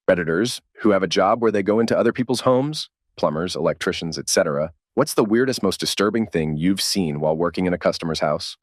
Redditors who have a job where they go into other people's homes, plumbers, electricians, etc. What's the weirdest, most disturbing thing you've seen while working in a customer's house?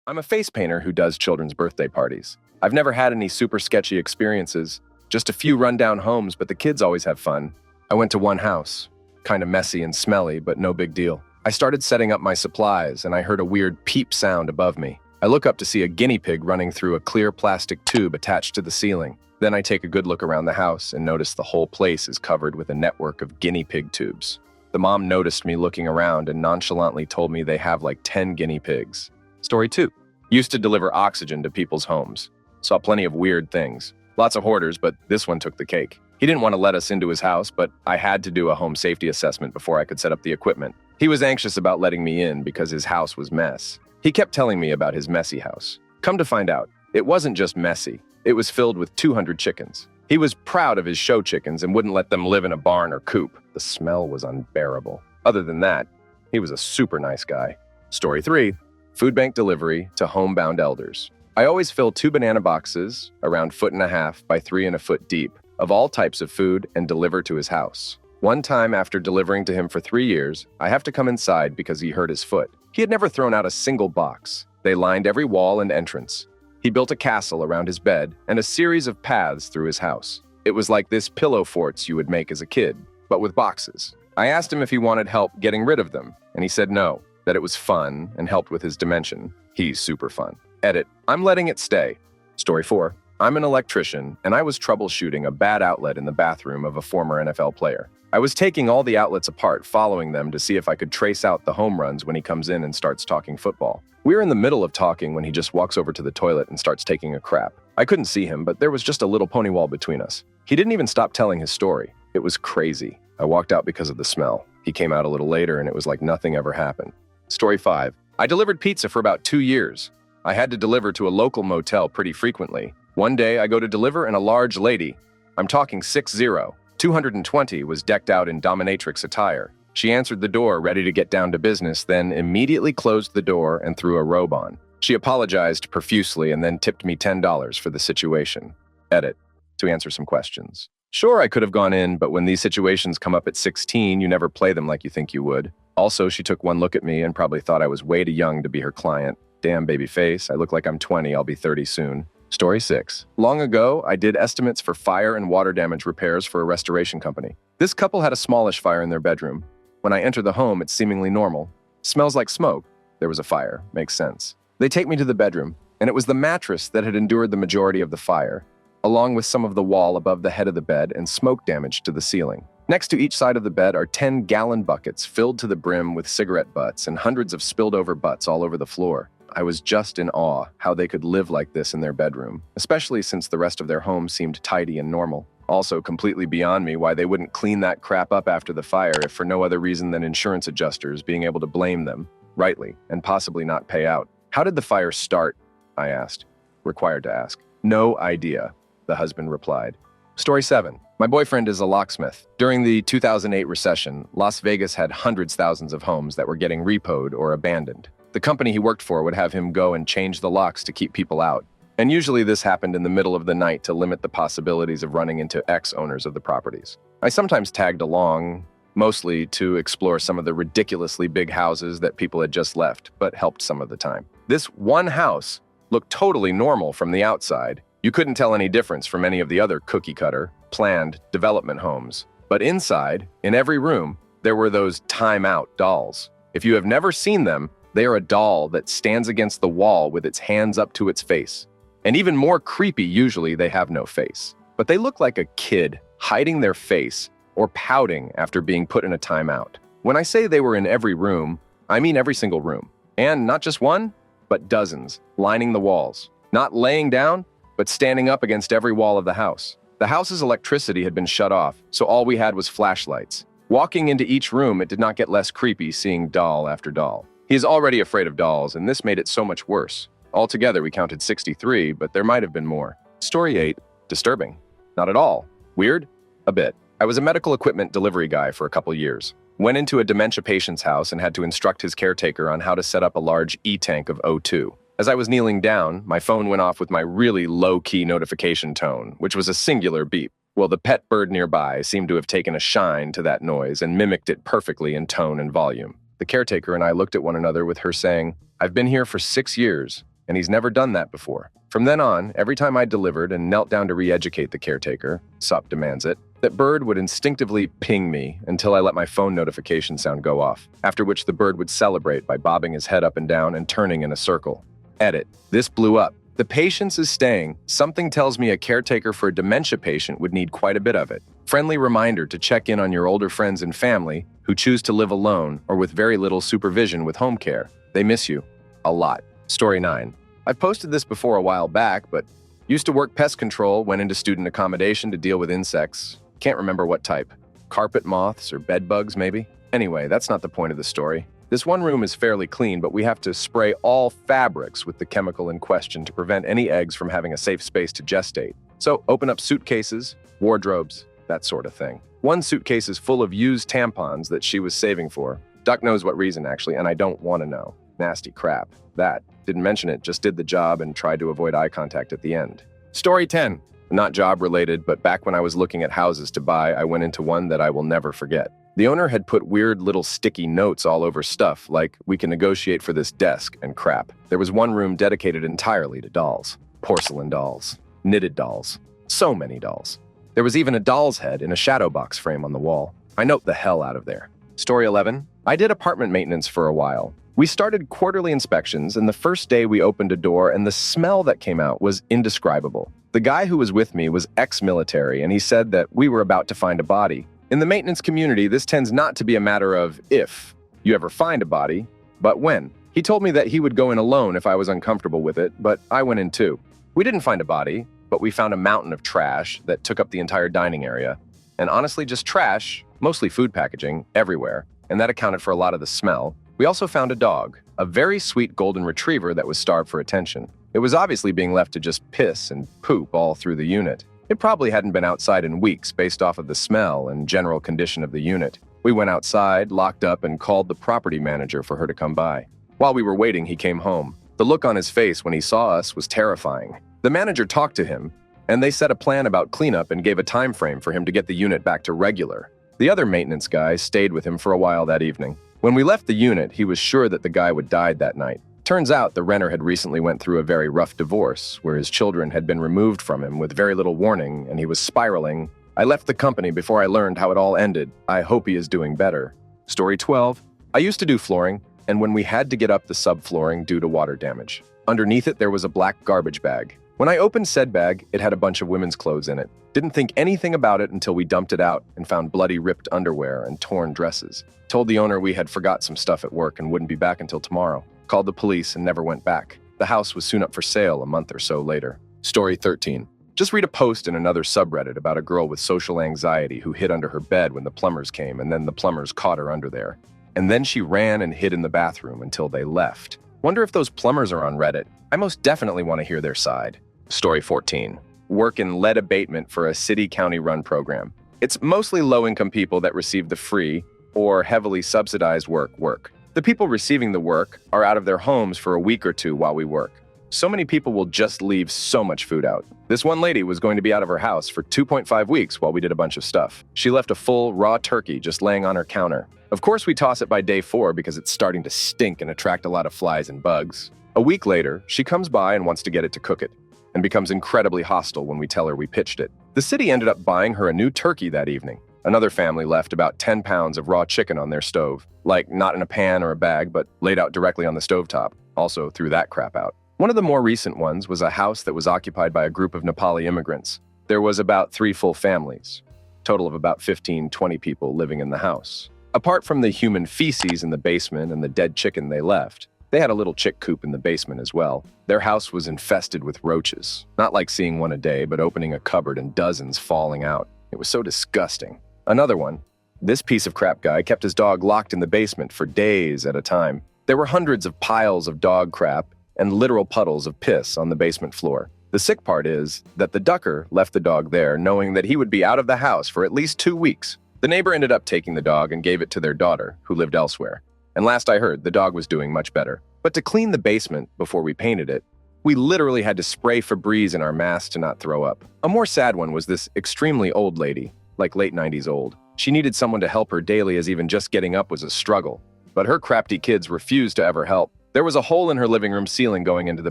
I'm a face painter who does children's birthday parties. I've never had any super sketchy experiences, just a few rundown homes, but the kids always have fun. I went to one house, kind of messy and smelly, but no big deal. I started setting up my supplies, and I heard a weird peep sound above me. I look up to see a guinea pig running through a clear plastic tube attached to the ceiling. Then I take a good look around the house and notice the whole place is covered with a network of guinea pig tubes. The mom noticed me looking around and nonchalantly told me they have like 10 guinea pigs. Story 2. Used to deliver oxygen to people's homes. Saw plenty of weird things. Lots of hoarders, but this one took the cake. He didn't want to let us into his house, but I had to do a home safety assessment before I could set up the equipment. He was anxious about letting me in because his house was mess. He kept telling me about his messy house. Come to find out, it wasn't just messy. It was filled with 200 chickens. He was proud of his show chickens and wouldn't let them live in a barn or coop. The smell was unbearable. Other than that, he was a super nice guy. Story 3. Food bank delivery to homebound elders. I always fill 2 banana boxes, around 1.5 by 3 foot deep, of all types of food and deliver to his house. One time after delivering to him for 3 years, I have to come inside because he hurt his foot. He had never thrown out a single box. They lined every wall and entrance. He built a castle around his bed and a series of paths through his house. It was like this pillow forts you would make as a kid, but with boxes. I asked him if he wanted help getting rid of them, and he said no, that it was fun and helped with his dimension. He's super fun. Edit. I'm letting it stay. Story 4. I'm an electrician, and I was troubleshooting a bad outlet in the bathroom of a former NFL player. I was taking all the outlets apart, following them to see if I could trace out the home runs when he comes in and starts talking football. We're in the middle of talking when he just walks over to the toilet and starts taking a crap. I couldn't see him, but there was just a little pony wall between us. He didn't even stop telling his story. It was crazy. I walked out because of the smell. He came out a little later, and it was like nothing ever happened. Story 5. I delivered pizza for about 2 years. I had to deliver to a local motel pretty frequently. One day, I go to deliver, and a large lady, I'm talking 6'0", 220, was decked out in dominatrix attire. She answered the door, ready to get down to business, then immediately closed the door and threw a robe on. She apologized profusely and then tipped me $10 for the situation. Edit. To answer some questions. Sure, I could have gone in, but when these situations come up at 16, you never play them like you think you would. Also, she took one look at me and probably thought I was way too young to be her client. Damn baby face, I look like I'm 20, I'll be 30 soon. Story 6. Long ago, I did estimates for fire and water damage repairs for a restoration company. This couple had a smallish fire in their bedroom. When I enter the home, it's seemingly normal. Smells like smoke. There was a fire. Makes sense. They take me to the bedroom, and it was the mattress that had endured the majority of the fire, along with some of the wall above the head of the bed and smoke damage to the ceiling. Next to each side of the bed are 10-gallon buckets filled to the brim with cigarette butts and hundreds of spilled-over butts all over the floor. I was just in awe how they could live like this in their bedroom, especially since the rest of their home seemed tidy and normal. Also completely beyond me why they wouldn't clean that crap up after the fire if for no other reason than insurance adjusters being able to blame them, rightly, and possibly not pay out. How did the fire start? I asked. Required to ask. No idea, the husband replied. Story 7. My boyfriend is a locksmith. During the 2008 recession, Las Vegas had thousands of homes that were getting repoed or abandoned. The company he worked for would have him go and change the locks to keep people out. And usually this happened in the middle of the night to limit the possibilities of running into ex-owners of the properties. I sometimes tagged along, mostly to explore some of the ridiculously big houses that people had just left, but helped some of the time. This one house looked totally normal from the outside. You couldn't tell any difference from any of the other cookie-cutter, planned development homes. But inside, in every room, there were those time-out dolls. If you have never seen them, they are a doll that stands against the wall with its hands up to its face. And even more creepy, usually they have no face. But they look like a kid hiding their face or pouting after being put in a timeout. When I say they were in every room, I mean every single room. And not just one, but dozens, lining the walls. Not laying down, but standing up against every wall of the house. The house's electricity had been shut off, so all we had was flashlights. Walking into each room, it did not get less creepy seeing doll after doll. He is already afraid of dolls, and this made it so much worse. Altogether, we counted 63, but there might have been more. Story 8. Disturbing. Not at all. Weird? A bit. I was a medical equipment delivery guy for a couple years. Went into a dementia patient's house and had to instruct his caretaker on how to set up a large E-tank of O2. As I was kneeling down, my phone went off with my really low-key notification tone, which was a singular beep. Well, the pet bird nearby seemed to have taken a shine to that noise and mimicked it perfectly in tone and volume. The caretaker and I looked at one another with her saying, "I've been here for 6 years, and he's never done that before." From then on, every time I delivered and knelt down to re-educate the caretaker, SUP demands it, that bird would instinctively ping me until I let my phone notification sound go off, after which the bird would celebrate by bobbing his head up and down and turning in a circle. Edit. This blew up. The patience is staying. Something tells me a caretaker for a dementia patient would need quite a bit of it. Friendly reminder to check in on your older friends and family who choose to live alone or with very little supervision with home care. They miss you. A lot. Story 9. I've posted this before a while back, but used to work pest control, went into student accommodation to deal with insects. Can't remember what type. Carpet moths or bed bugs, maybe? Anyway, that's not the point of the story. This one room is fairly clean, but we have to spray all fabrics with the chemical in question to prevent any eggs from having a safe space to gestate. So open up suitcases, wardrobes, that sort of thing. One suitcase is full of used tampons that she was saving for. Duck knows what reason, actually, and I don't want to know. Nasty crap. That. Didn't mention it, just did the job and tried to avoid eye contact at the end. Story 10. Not job-related, but back when I was looking at houses to buy, I went into one that I will never forget. The owner had put weird little sticky notes all over stuff, like, "We can negotiate for this desk," and crap. There was one room dedicated entirely to dolls. Porcelain dolls. Knitted dolls. So many dolls. There was even a doll's head in a shadow box frame on the wall. I note the hell out of there. Story 11. I did apartment maintenance for a while. We started quarterly inspections, and the first day we opened a door, and the smell that came out was indescribable. The guy who was with me was ex-military, and he said that we were about to find a body. In the maintenance community, this tends not to be a matter of if you ever find a body, but when. He told me that he would go in alone if I was uncomfortable with it, but I went in too. We didn't find a body, but we found a mountain of trash that took up the entire dining area. And honestly, just trash, mostly food packaging, everywhere, and that accounted for a lot of the smell. We also found a dog, a very sweet golden retriever that was starved for attention. It was obviously being left to just piss and poop all through the unit. It probably hadn't been outside in weeks based off of the smell and general condition of the unit. We went outside, locked up, and called the property manager for her to come by. While we were waiting, he came home. The look on his face when he saw us was terrifying. The manager talked to him, and they set a plan about cleanup and gave a time frame for him to get the unit back to regular. The other maintenance guy stayed with him for a while that evening. When we left the unit, he was sure that the guy would die that night. Turns out the renter had recently went through a very rough divorce, where his children had been removed from him with very little warning, and he was spiraling. I left the company before I learned how it all ended. I hope he is doing better. Story 12. I used to do flooring, and when we had to get up the subflooring due to water damage. Underneath it, there was a black garbage bag. When I opened said bag, it had a bunch of women's clothes in it. Didn't think anything about it until we dumped it out and found bloody ripped underwear and torn dresses. Told the owner we had forgot some stuff at work and wouldn't be back until tomorrow. Called the police and never went back. The house was soon up for sale a month or so later. Story 13. Just read a post in another subreddit about a girl with social anxiety who hid under her bed when the plumbers came, and then the plumbers caught her under there. And then she ran and hid in the bathroom until they left. Wonder if those plumbers are on Reddit. I most definitely want to hear their side. Story 14. Work in lead abatement for a city-county run program. It's mostly low-income people that receive the free or heavily subsidized work. The people receiving the work are out of their homes for a week or two while we work. So many people will just leave so much food out. This one lady was going to be out of her house for 2.5 weeks while we did a bunch of stuff. She left a full raw turkey just laying on her counter. Of course, we toss it by day 4 because it's starting to stink and attract a lot of flies and bugs. A week later, she comes by and wants to get it to cook it, and becomes incredibly hostile when we tell her we pitched it. The city ended up buying her a new turkey that evening. Another family left about 10 pounds of raw chicken on their stove, like not in a pan or a bag, but laid out directly on the stovetop. Also threw that crap out. One of the more recent ones was a house that was occupied by a group of Nepali immigrants. There was about 3 full families, total of about 15-20 people living in the house. Apart from the human feces in the basement and the dead chicken they left, they had a little chick coop in the basement as well. Their house was infested with roaches. Not like seeing one a day, but opening a cupboard and dozens falling out. It was so disgusting. Another one. This piece of crap guy kept his dog locked in the basement for days at a time. There were hundreds of piles of dog crap and literal puddles of piss on the basement floor. The sick part is that the ducker left the dog there knowing that he would be out of the house for at least 2 weeks. The neighbor ended up taking the dog and gave it to their daughter, who lived elsewhere. And last I heard, the dog was doing much better. But to clean the basement before we painted it, we literally had to spray Febreze in our masks to not throw up. A more sad one was this extremely old lady, like late 90s old. She needed someone to help her daily as even just getting up was a struggle. But her crafty kids refused to ever help. There was a hole in her living room ceiling going into the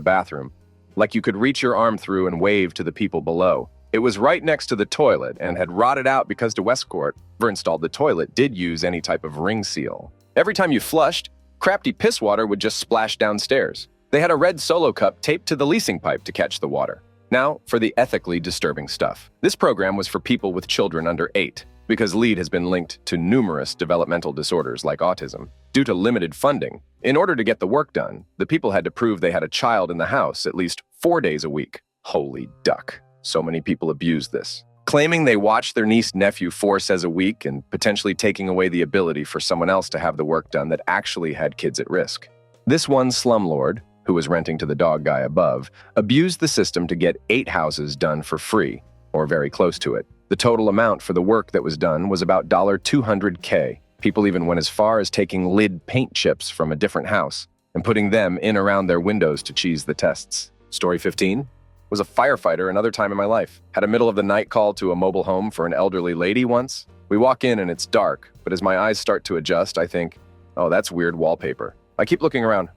bathroom, like you could reach your arm through and wave to the people below. It was right next to the toilet and had rotted out because to Westcourt, whoever installed the toilet did use any type of ring seal. Every time you flushed, crafty piss water would just splash downstairs. They had a red Solo cup taped to the leasing pipe to catch the water. Now, for the ethically disturbing stuff. This program was for people with children under 8, because LEED has been linked to numerous developmental disorders like autism. Due to limited funding, in order to get the work done, the people had to prove they had a child in the house at least 4 days a week. Holy duck. So many people abused this, claiming they watched their niece-nephew 4 says a week and potentially taking away the ability for someone else to have the work done that actually had kids at risk. This one slumlord, who was renting to the dog guy above, abused the system to get 8 houses done for free, or very close to it. The total amount for the work that was done was about $200K. People even went as far as taking lid paint chips from a different house and putting them in around their windows to cheese the tests. Story 15 was a firefighter another time in my life. Had a middle of the night call to a mobile home for an elderly lady once. We walk in and it's dark, but as my eyes start to adjust, I think, oh, that's weird wallpaper. I keep looking around,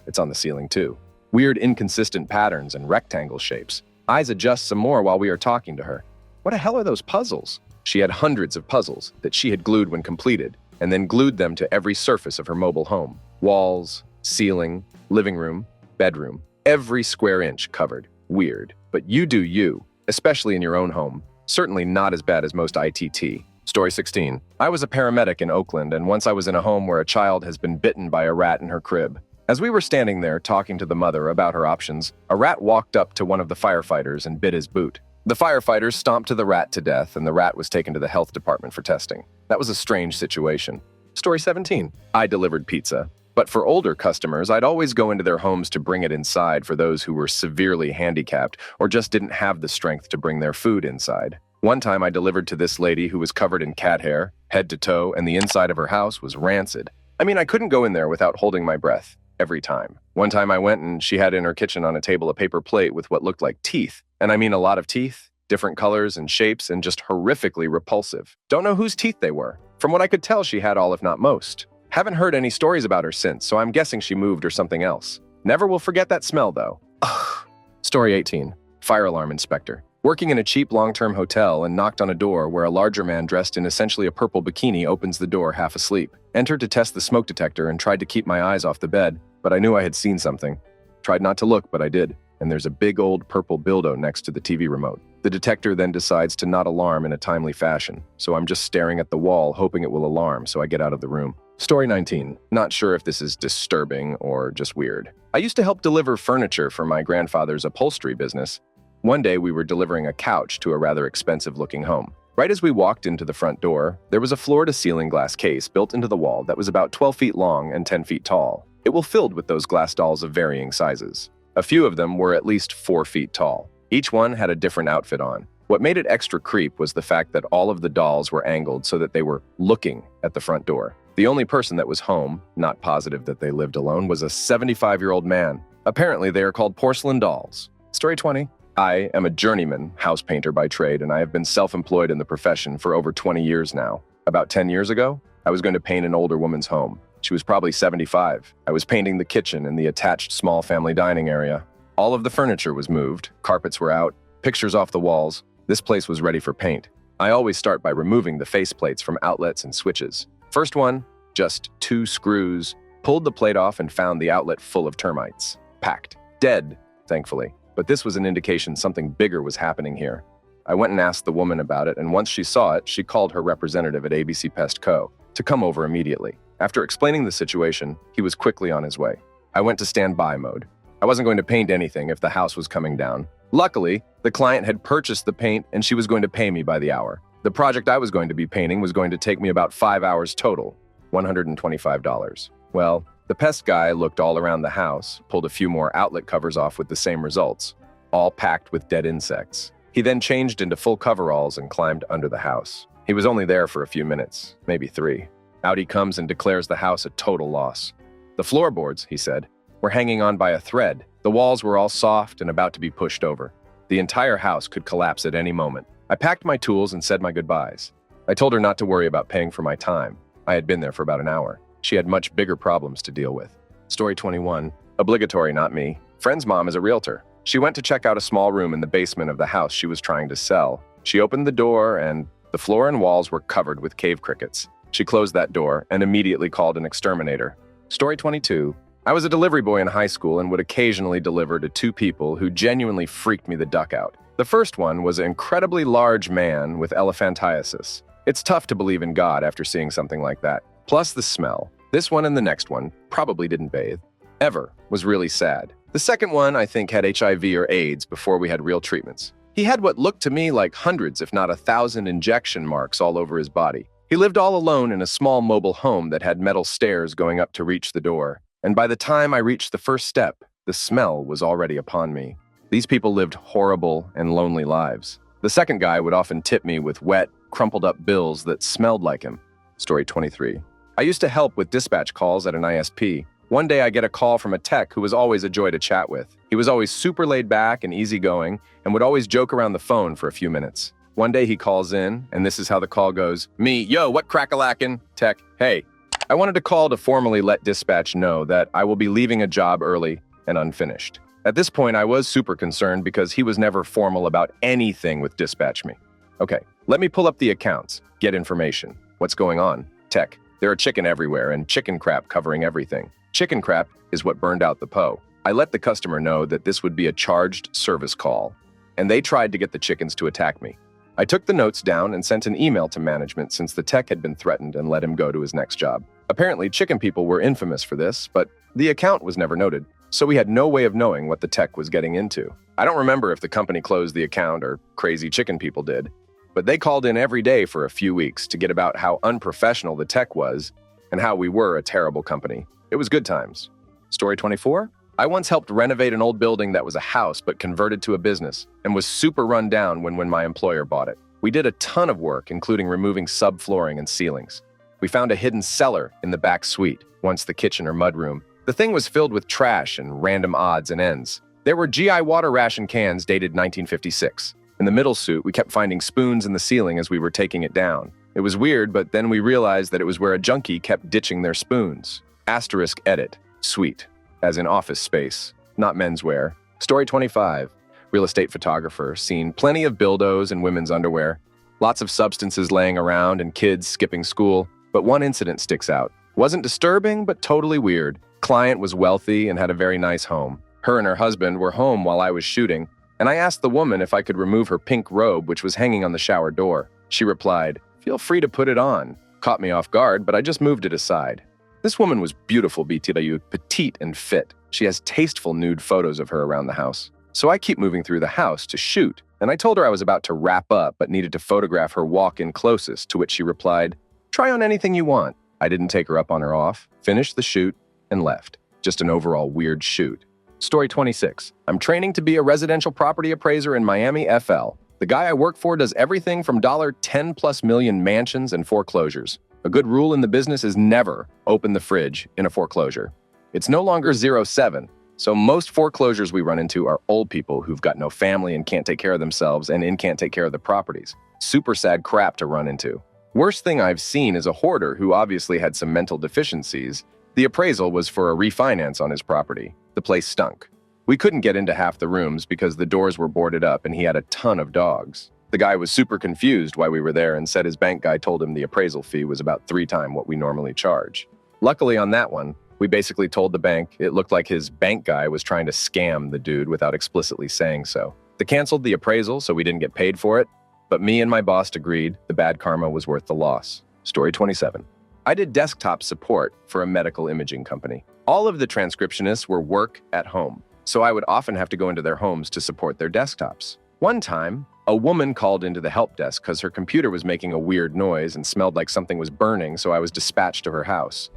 it's on the ceiling too. Weird inconsistent patterns and rectangle shapes. Eyes adjust some more while we are talking to her. What the hell are those puzzles? She had hundreds of puzzles that she had glued when completed, and then glued them to every surface of her mobile home. Walls, ceiling, living room, bedroom, every square inch covered. Weird, but you do you, especially in your own home. Certainly not as bad as most ITT. Story 16. I was a paramedic in Oakland, and once I was in a home where a child has been bitten by a rat in her crib. As we were standing there talking to the mother about her options, a rat walked up to one of the firefighters and bit his boot. The firefighters stomped the rat to death, and the rat was taken to the health department for testing. That was a strange situation. Story 17. I delivered pizza. But for older customers, I'd always go into their homes to bring it inside for those who were severely handicapped or just didn't have the strength to bring their food inside. One time I delivered to this lady who was covered in cat hair, head to toe, and the inside of her house was rancid. I mean, I couldn't go in there without holding my breath. Every time. One time I went and she had in her kitchen on a table a paper plate with what looked like teeth. And I mean a lot of teeth, different colors and shapes, and just horrifically repulsive. Don't know whose teeth they were. From what I could tell, she had all if not most. Haven't heard any stories about her since, so I'm guessing she moved or something else. Never will forget that smell, though. Ugh. Story 18. Fire alarm inspector. Working in a cheap long-term hotel and knocked on a door where a larger man dressed in essentially a purple bikini opens the door half asleep. Entered to test the smoke detector and tried to keep my eyes off the bed, but I knew I had seen something. Tried not to look, but I did. And there's a big old purple dildo next to the TV remote. The detector then decides to not alarm in a timely fashion, so I'm just staring at the wall hoping it will alarm, so I get out of the room. Story 19. Not sure if this is disturbing or just weird. I used to help deliver furniture for my grandfather's upholstery business. One day we were delivering a couch to a rather expensive-looking home. Right as we walked into the front door, there was a floor-to-ceiling glass case built into the wall that was about 12 feet long and 10 feet tall. It was filled with those glass dolls of varying sizes. A few of them were at least 4 feet tall. Each one had a different outfit on. What made it extra creep was the fact that all of the dolls were angled so that they were looking at the front door. The only person that was home, not positive that they lived alone, was a 75-year-old man. Apparently, they are called porcelain dolls. Story 20. I am a journeyman house painter by trade, and I have been self-employed in the profession for over 20 years now. About 10 years ago, I was going to paint an older woman's home. She was probably 75. I was painting the kitchen and the attached small family dining area. All of the furniture was moved, carpets were out, pictures off the walls. This place was ready for paint. I always start by removing the faceplates from outlets and switches. First one, just 2 screws, pulled the plate off and found the outlet full of termites. Packed. Dead, thankfully. But this was an indication something bigger was happening here. I went and asked the woman about it, and once she saw it, she called her representative at ABC Pest Co. to come over immediately. After explaining the situation, he was quickly on his way. I went to standby mode. I wasn't going to paint anything if the house was coming down. Luckily, the client had purchased the paint and she was going to pay me by the hour. The project I was going to be painting was going to take me about 5 hours total, $125. Well, the pest guy looked all around the house, pulled a few more outlet covers off with the same results, all packed with dead insects. He then changed into full coveralls and climbed under the house. He was only there for a few minutes, maybe 3. Out he comes and declares the house a total loss. The floorboards, he said, were hanging on by a thread. The walls were all soft and about to be pushed over. The entire house could collapse at any moment. I packed my tools and said my goodbyes. I told her not to worry about paying for my time. I had been there for about an hour. She had much bigger problems to deal with. Story 21. Obligatory, not me. Friend's mom is a realtor. She went to check out a small room in the basement of the house she was trying to sell. She opened the door and the floor and walls were covered with cave crickets. She closed that door and immediately called an exterminator. Story 22. I was a delivery boy in high school and would occasionally deliver to two people who genuinely freaked me the duck out. The first one was an incredibly large man with elephantiasis. It's tough to believe in God after seeing something like that. Plus the smell. This one and the next one probably didn't bathe. Ever was really sad. The second one, I think, had HIV or AIDS before we had real treatments. He had what looked to me like hundreds, if not 1,000 injection marks all over his body. He lived all alone in a small mobile home that had metal stairs going up to reach the door. And by the time I reached the first step, the smell was already upon me. These people lived horrible and lonely lives. The second guy would often tip me with wet, crumpled up bills that smelled like him. Story 23. I used to help with dispatch calls at an ISP. One day I get a call from a tech who was always a joy to chat with. He was always super laid back and easygoing and would always joke around the phone for a few minutes. One day he calls in, and this is how the call goes. Me, yo, what crack-a-lackin'? Tech, hey. I wanted to call to formally let dispatch know that I will be leaving a job early and unfinished. At this point, I was super concerned because he was never formal about anything with dispatch me. Okay, let me pull up the accounts, get information. What's going on? Tech, there are chicken everywhere and chicken crap covering everything. Chicken crap is what burned out the Poe. I let the customer know that this would be a charged service call, and they tried to get the chickens to attack me. I took the notes down and sent an email to management since the tech had been threatened and let him go to his next job. Apparently, chicken people were infamous for this, but the account was never noted, so we had no way of knowing what the tech was getting into. I don't remember if the company closed the account or crazy chicken people did, but they called in every day for a few weeks to get about how unprofessional the tech was and how we were a terrible company. It was good times. Story 24. I once helped renovate an old building that was a house but converted to a business and was super run down when my employer bought it. We did a ton of work, including removing subflooring and ceilings. We found a hidden cellar in the back suite, once the kitchen or mudroom. The thing was filled with trash and random odds and ends. There were GI water ration cans dated 1956. In the middle suite, we kept finding spoons in the ceiling as we were taking it down. It was weird, but then we realized that it was where a junkie kept ditching their spoons. Asterisk edit. Suite. As in office space, not menswear. Story 25. Real estate photographer. Seen plenty of dildos and women's underwear. Lots of substances laying around and kids skipping school. But one incident sticks out. Wasn't disturbing, but totally weird. Client was wealthy and had a very nice home. Her and her husband were home while I was shooting, and I asked the woman if I could remove her pink robe, which was hanging on the shower door. She replied, "Feel free to put it on." Caught me off guard, but I just moved it aside. This woman was beautiful, BTW, petite and fit. She has tasteful nude photos of her around the house. So I keep moving through the house to shoot, and I told her I was about to wrap up but needed to photograph her walk-in closest, to which she replied, "Try on anything you want." I didn't take her up on her off, finished the shoot, and left. Just an overall weird shoot. Story 26. I'm training to be a residential property appraiser in Miami, FL. The guy I work for does everything from $10+ million mansions and foreclosures. A good rule in the business is never open the fridge in a foreclosure. It's no longer 07, so most foreclosures we run into are old people who've got no family and can't take care of themselves and can't take care of the properties. Super sad crap to run into. Worst thing I've seen is a hoarder who obviously had some mental deficiencies. The appraisal was for a refinance on his property. The place stunk. We couldn't get into half the rooms because the doors were boarded up and he had a ton of dogs. The guy was super confused why we were there and said his bank guy told him the appraisal fee was about 3 times what we normally charge. Luckily on that one, we basically told the bank it looked like his bank guy was trying to scam the dude without explicitly saying so. They canceled the appraisal so we didn't get paid for it, but me and my boss agreed the bad karma was worth the loss. Story 27. I did desktop support for a medical imaging company. All of the transcriptionists were work at home, so I would often have to go into their homes to support their desktops. One time, a woman called into the help desk because her computer was making a weird noise and smelled like something was burning, so I was dispatched to her house.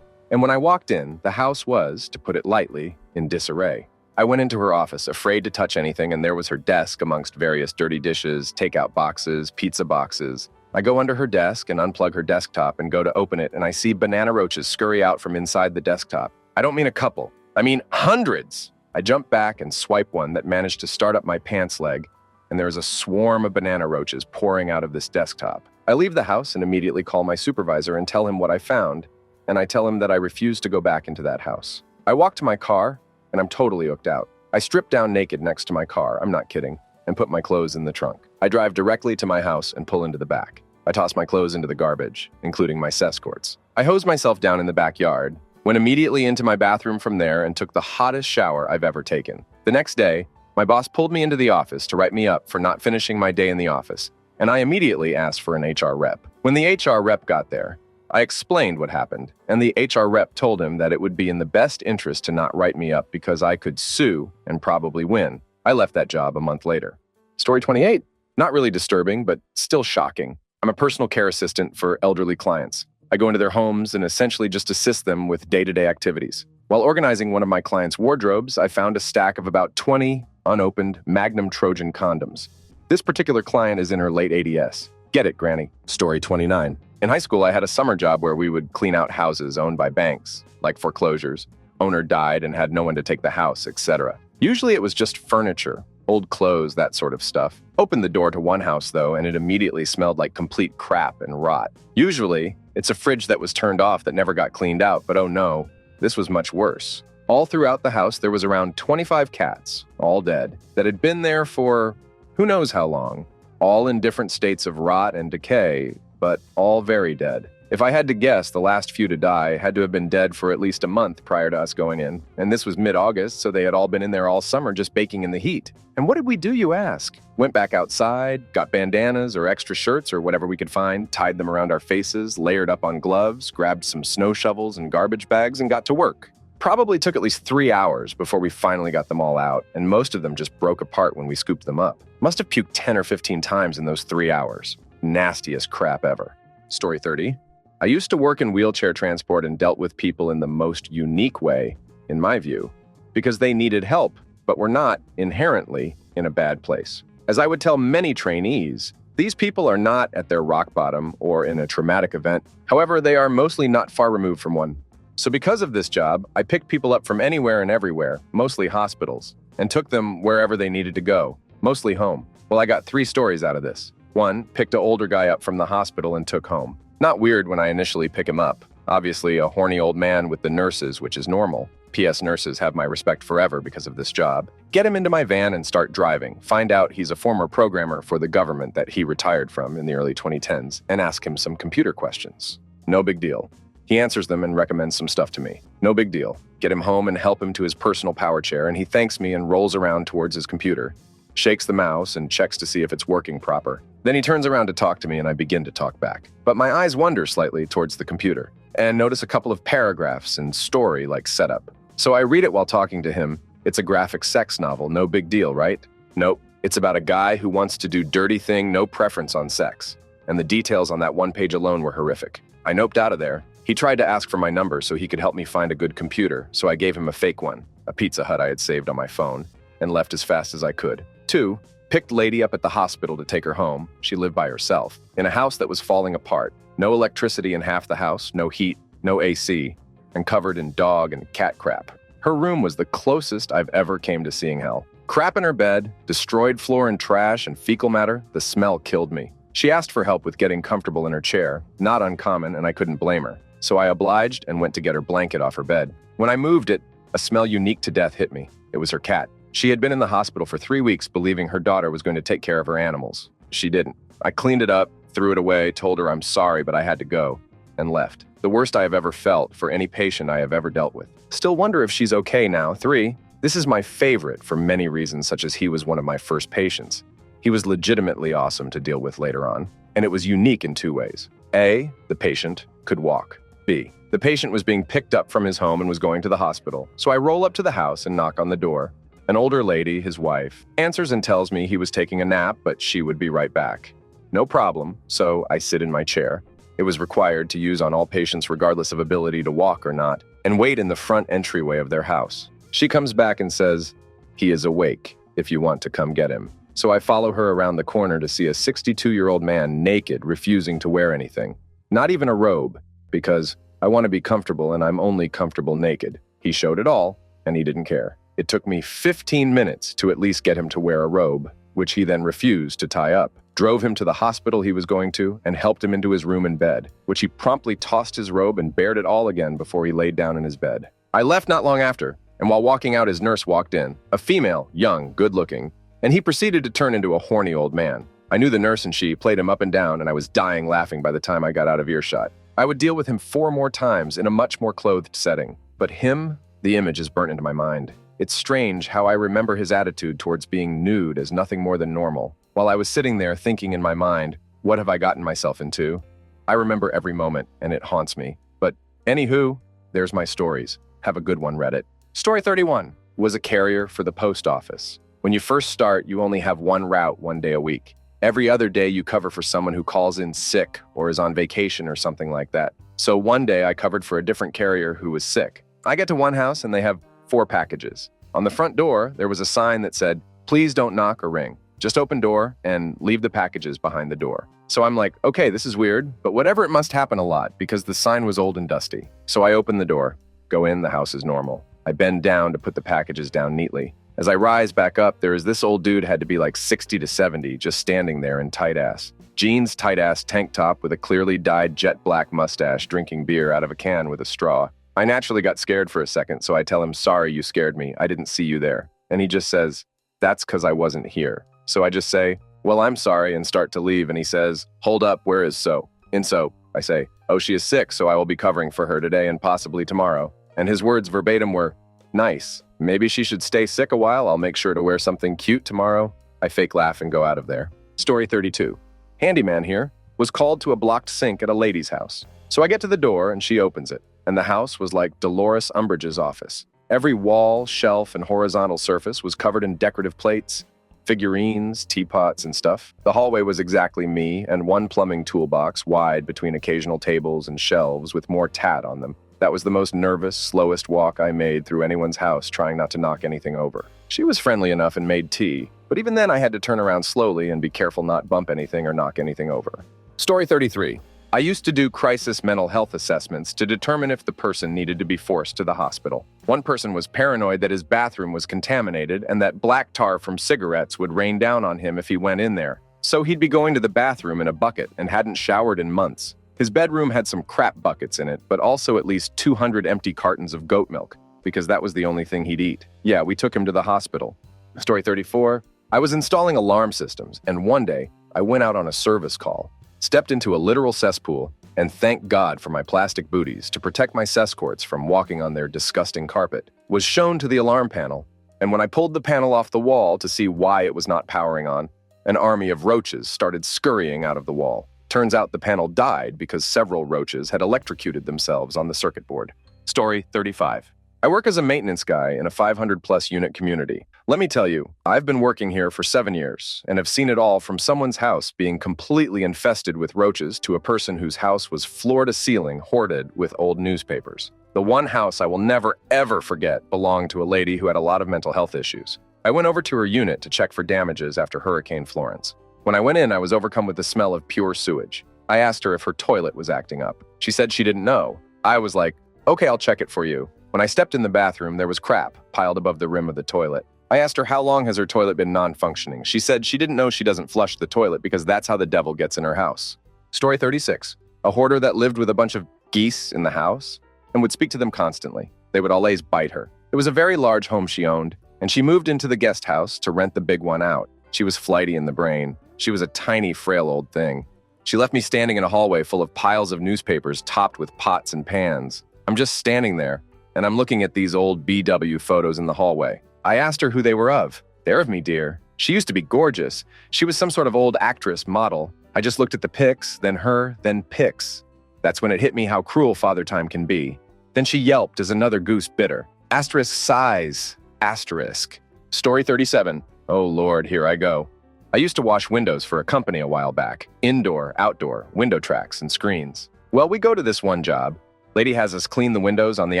And when I walked in, the house was, to put it lightly, in disarray. I went into her office, afraid to touch anything, and there was her desk amongst various dirty dishes, takeout boxes, pizza boxes. I go under her desk and unplug her desktop and go to open it, and I see banana roaches scurry out from inside the desktop. I don't mean a couple. I mean, hundreds. I jump back and swipe one that managed to start up my pants leg, and there is a swarm of banana roaches pouring out of this desktop. I leave the house and immediately call my supervisor and tell him what I found, and I tell him that I refuse to go back into that house. I walk to my car, and I'm totally hooked out. I strip down naked next to my car, I'm not kidding, and put my clothes in the trunk. I drive directly to my house and pull into the back. I toss my clothes into the garbage, including my Sescorts. I hose myself down in the backyard, went immediately into my bathroom from there, and took the hottest shower I've ever taken. The next day, my boss pulled me into the office to write me up for not finishing my day in the office, and I immediately asked for an HR rep. When the HR rep got there, I explained what happened, and the HR rep told him that it would be in the best interest to not write me up because I could sue and probably win. I left that job a month later. Story 28. Not really disturbing, but still shocking. I'm a personal care assistant for elderly clients. I go into their homes and essentially just assist them with day-to-day activities. While organizing one of my clients' wardrobes, I found a stack of about 20 unopened Magnum Trojan condoms. This particular client is in her late 80s. Get it, Granny. Story 29. In high school, I had a summer job where we would clean out houses owned by banks, like foreclosures. Owner died and had no one to take the house, etc. Usually it was just furniture, old clothes, that sort of stuff. Opened the door to one house, though, and it immediately smelled like complete crap and rot. Usually, it's a fridge that was turned off that never got cleaned out, but oh no, this was much worse. All throughout the house, there was around 25 cats, all dead, that had been there for who knows how long, all in different states of rot and decay, but all very dead. If I had to guess, the last few to die had to have been dead for at least a month prior to us going in, and this was mid-August, so they had all been in there all summer just baking in the heat. And what did we do, you ask? Went back outside, got bandanas or extra shirts or whatever we could find, tied them around our faces, layered up on gloves, grabbed some snow shovels and garbage bags, and got to work. Probably took at least 3 hours before we finally got them all out, and most of them just broke apart when we scooped them up. Must have puked 10 or 15 times in those 3 hours. Nastiest crap ever. Story 30. I used to work in wheelchair transport and dealt with people in the most unique way, in my view, because they needed help, but were not inherently in a bad place. As I would tell many trainees, these people are not at their rock bottom or in a traumatic event. However, they are mostly not far removed from one. So because of this job, I picked people up from anywhere and everywhere, mostly hospitals, and took them wherever they needed to go, mostly home. Well, I got 3 stories out of this. 1, picked an older guy up from the hospital and took home. Not weird when I initially pick him up. Obviously, a horny old man with the nurses, which is normal. P.S. Nurses have my respect forever because of this job. Get him into my van and start driving. Find out he's a former programmer for the government that he retired from in the early 2010s and ask him some computer questions. No big deal. He answers them and recommends some stuff to me. No big deal. Get him home and help him to his personal power chair, and he thanks me and rolls around towards his computer, shakes the mouse and checks to see if it's working proper. Then he turns around to talk to me and I begin to talk back. But my eyes wander slightly towards the computer and notice a couple of paragraphs and story like setup. So I read it while talking to him. It's a graphic sex novel, no big deal, right? Nope. It's about a guy who wants to do dirty thing, no preference on sex. And the details on that one page alone were horrific. I noped out of there. He tried to ask for my number so he could help me find a good computer, so I gave him a fake one, a Pizza Hut I had saved on my phone, and left as fast as I could. 2, picked lady up at the hospital to take her home. She lived by herself, in a house that was falling apart. No electricity in half the house, no heat, no AC, and covered in dog and cat crap. Her room was the closest I've ever came to seeing hell. Crap in her bed, destroyed floor and trash, and fecal matter. The smell killed me. She asked for help with getting comfortable in her chair, not uncommon, and I couldn't blame her. So I obliged and went to get her blanket off her bed. When I moved it, a smell unique to death hit me. It was her cat. She had been in the hospital for 3 weeks believing her daughter was going to take care of her animals. She didn't. I cleaned it up, threw it away, told her I'm sorry but I had to go, and left. The worst I have ever felt for any patient I have ever dealt with. Still wonder if she's okay now. 3, this is my favorite for many reasons, such as he was one of my first patients. He was legitimately awesome to deal with later on, and it was unique in 2 ways. A, the patient could walk. B, the patient was being picked up from his home and was going to the hospital. So I roll up to the house and knock on the door. An older lady, his wife, answers and tells me he was taking a nap, but she would be right back. No problem, so I sit in my chair. It was required to use on all patients regardless of ability to walk or not, and wait in the front entryway of their house. She comes back and says, "He is awake, if you want to come get him." So I follow her around the corner to see a 62-year-old man naked, refusing to wear anything. Not even a robe, because I want to be comfortable and I'm only comfortable naked. He showed it all, and he didn't care. It took me 15 minutes to at least get him to wear a robe, which he then refused to tie up. Drove him to the hospital he was going to and helped him into his room in bed, which he promptly tossed his robe and bared it all again before he laid down in his bed. I left not long after, and while walking out, his nurse walked in, a female, young, good-looking, and he proceeded to turn into a horny old man. I knew the nurse and she played him up and down, and I was dying laughing by the time I got out of earshot. I would deal with him 4 more times in a much more clothed setting, but him, the image is burnt into my mind. It's strange how I remember his attitude towards being nude as nothing more than normal. While I was sitting there thinking in my mind, what have I gotten myself into? I remember every moment, and it haunts me. But anywho, there's my stories. Have a good one, Reddit. Story 31 was a carrier for the post office. When you first start, you only have one route 1 day a week. Every other day you cover for someone who calls in sick or is on vacation or something like that. So one day I covered for a different carrier who was sick. I get to one house and they have 4 packages. On the front door, there was a sign that said, "Please don't knock or ring. Just open door and leave the packages behind the door." So I'm like, okay, this is weird, but whatever, it must happen a lot because the sign was old and dusty. So I open the door, go in, the house is normal. I bend down to put the packages down neatly. As I rise back up, there is this old dude had to be like 60 to 70, just standing there in tight-ass jeans, tight-ass tank top with a clearly dyed jet black mustache, drinking beer out of a can with a straw. I naturally got scared for a second, so I tell him, "Sorry, you scared me. I didn't see you there." And he just says, "That's because I wasn't here." So I just say, "Well, I'm sorry," and start to leave, and he says, "Hold up, where is So?" In So, I say, "Oh, she is sick, so I will be covering for her today and possibly tomorrow." And his words verbatim were, "Nice. Maybe she should stay sick a while. I'll make sure to wear something cute tomorrow." I fake laugh and go out of there. Story 32. Handyman here was called to a blocked sink at a lady's house. So I get to the door and she opens it, and the house was like Dolores Umbridge's office. Every wall, shelf, and horizontal surface was covered in decorative plates, figurines, teapots, and stuff. The hallway was exactly me and one plumbing toolbox wide between occasional tables and shelves with more tat on them. That was the most nervous, slowest walk I made through anyone's house, trying not to knock anything over. She was friendly enough and made tea, but even then I had to turn around slowly and be careful not bump anything or knock anything over. Story 33. I used to do crisis mental health assessments to determine if the person needed to be forced to the hospital. One person was paranoid that his bathroom was contaminated and that black tar from cigarettes would rain down on him if he went in there. So he'd be going to the bathroom in a bucket and hadn't showered in months. His bedroom had some crap buckets in it, but also at least 200 empty cartons of goat milk, because that was the only thing he'd eat. Yeah, we took him to the hospital. Story 34. I was installing alarm systems, and one day, I went out on a service call, stepped into a literal cesspool, and thanked God for my plastic booties to protect my cesscourts from walking on their disgusting carpet, was shown to the alarm panel, and when I pulled the panel off the wall to see why it was not powering on, an army of roaches started scurrying out of the wall. Turns out the panel died because several roaches had electrocuted themselves on the circuit board. Story 35. I work as a maintenance guy in a 500-plus unit community. Let me tell you, I've been working here for 7 years and have seen it all from someone's house being completely infested with roaches to a person whose house was floor-to-ceiling hoarded with old newspapers. The one house I will never, ever forget belonged to a lady who had a lot of mental health issues. I went over to her unit to check for damages after Hurricane Florence. When I went in, I was overcome with the smell of pure sewage. I asked her if her toilet was acting up. She said she didn't know. I was like, "Okay, I'll check it for you." When I stepped in the bathroom, there was crap piled above the rim of the toilet. I asked her how long has her toilet been non-functioning. She said she didn't know she doesn't flush the toilet because that's how the devil gets in her house. Story 36. A hoarder that lived with a bunch of geese in the house and would speak to them constantly. They would always bite her. It was a very large home she owned, and she moved into the guest house to rent the big one out. She was flighty in the brain. She was a tiny, frail old thing. She left me standing in a hallway full of piles of newspapers topped with pots and pans. I'm just standing there, and I'm looking at these old BW photos in the hallway. I asked her who they were of. "They're of me, dear. She used to be gorgeous. She was some sort of old actress model. I just looked at the pics, then her, then pics. That's when it hit me how cruel Father Time can be." Then she yelped as another goose bit her. Asterisk size. Asterisk. Story 37. Oh Lord, here I go. I used to wash windows for a company a while back. Indoor, outdoor, window tracks, and screens. Well, we go to this one job. Lady has us clean the windows on the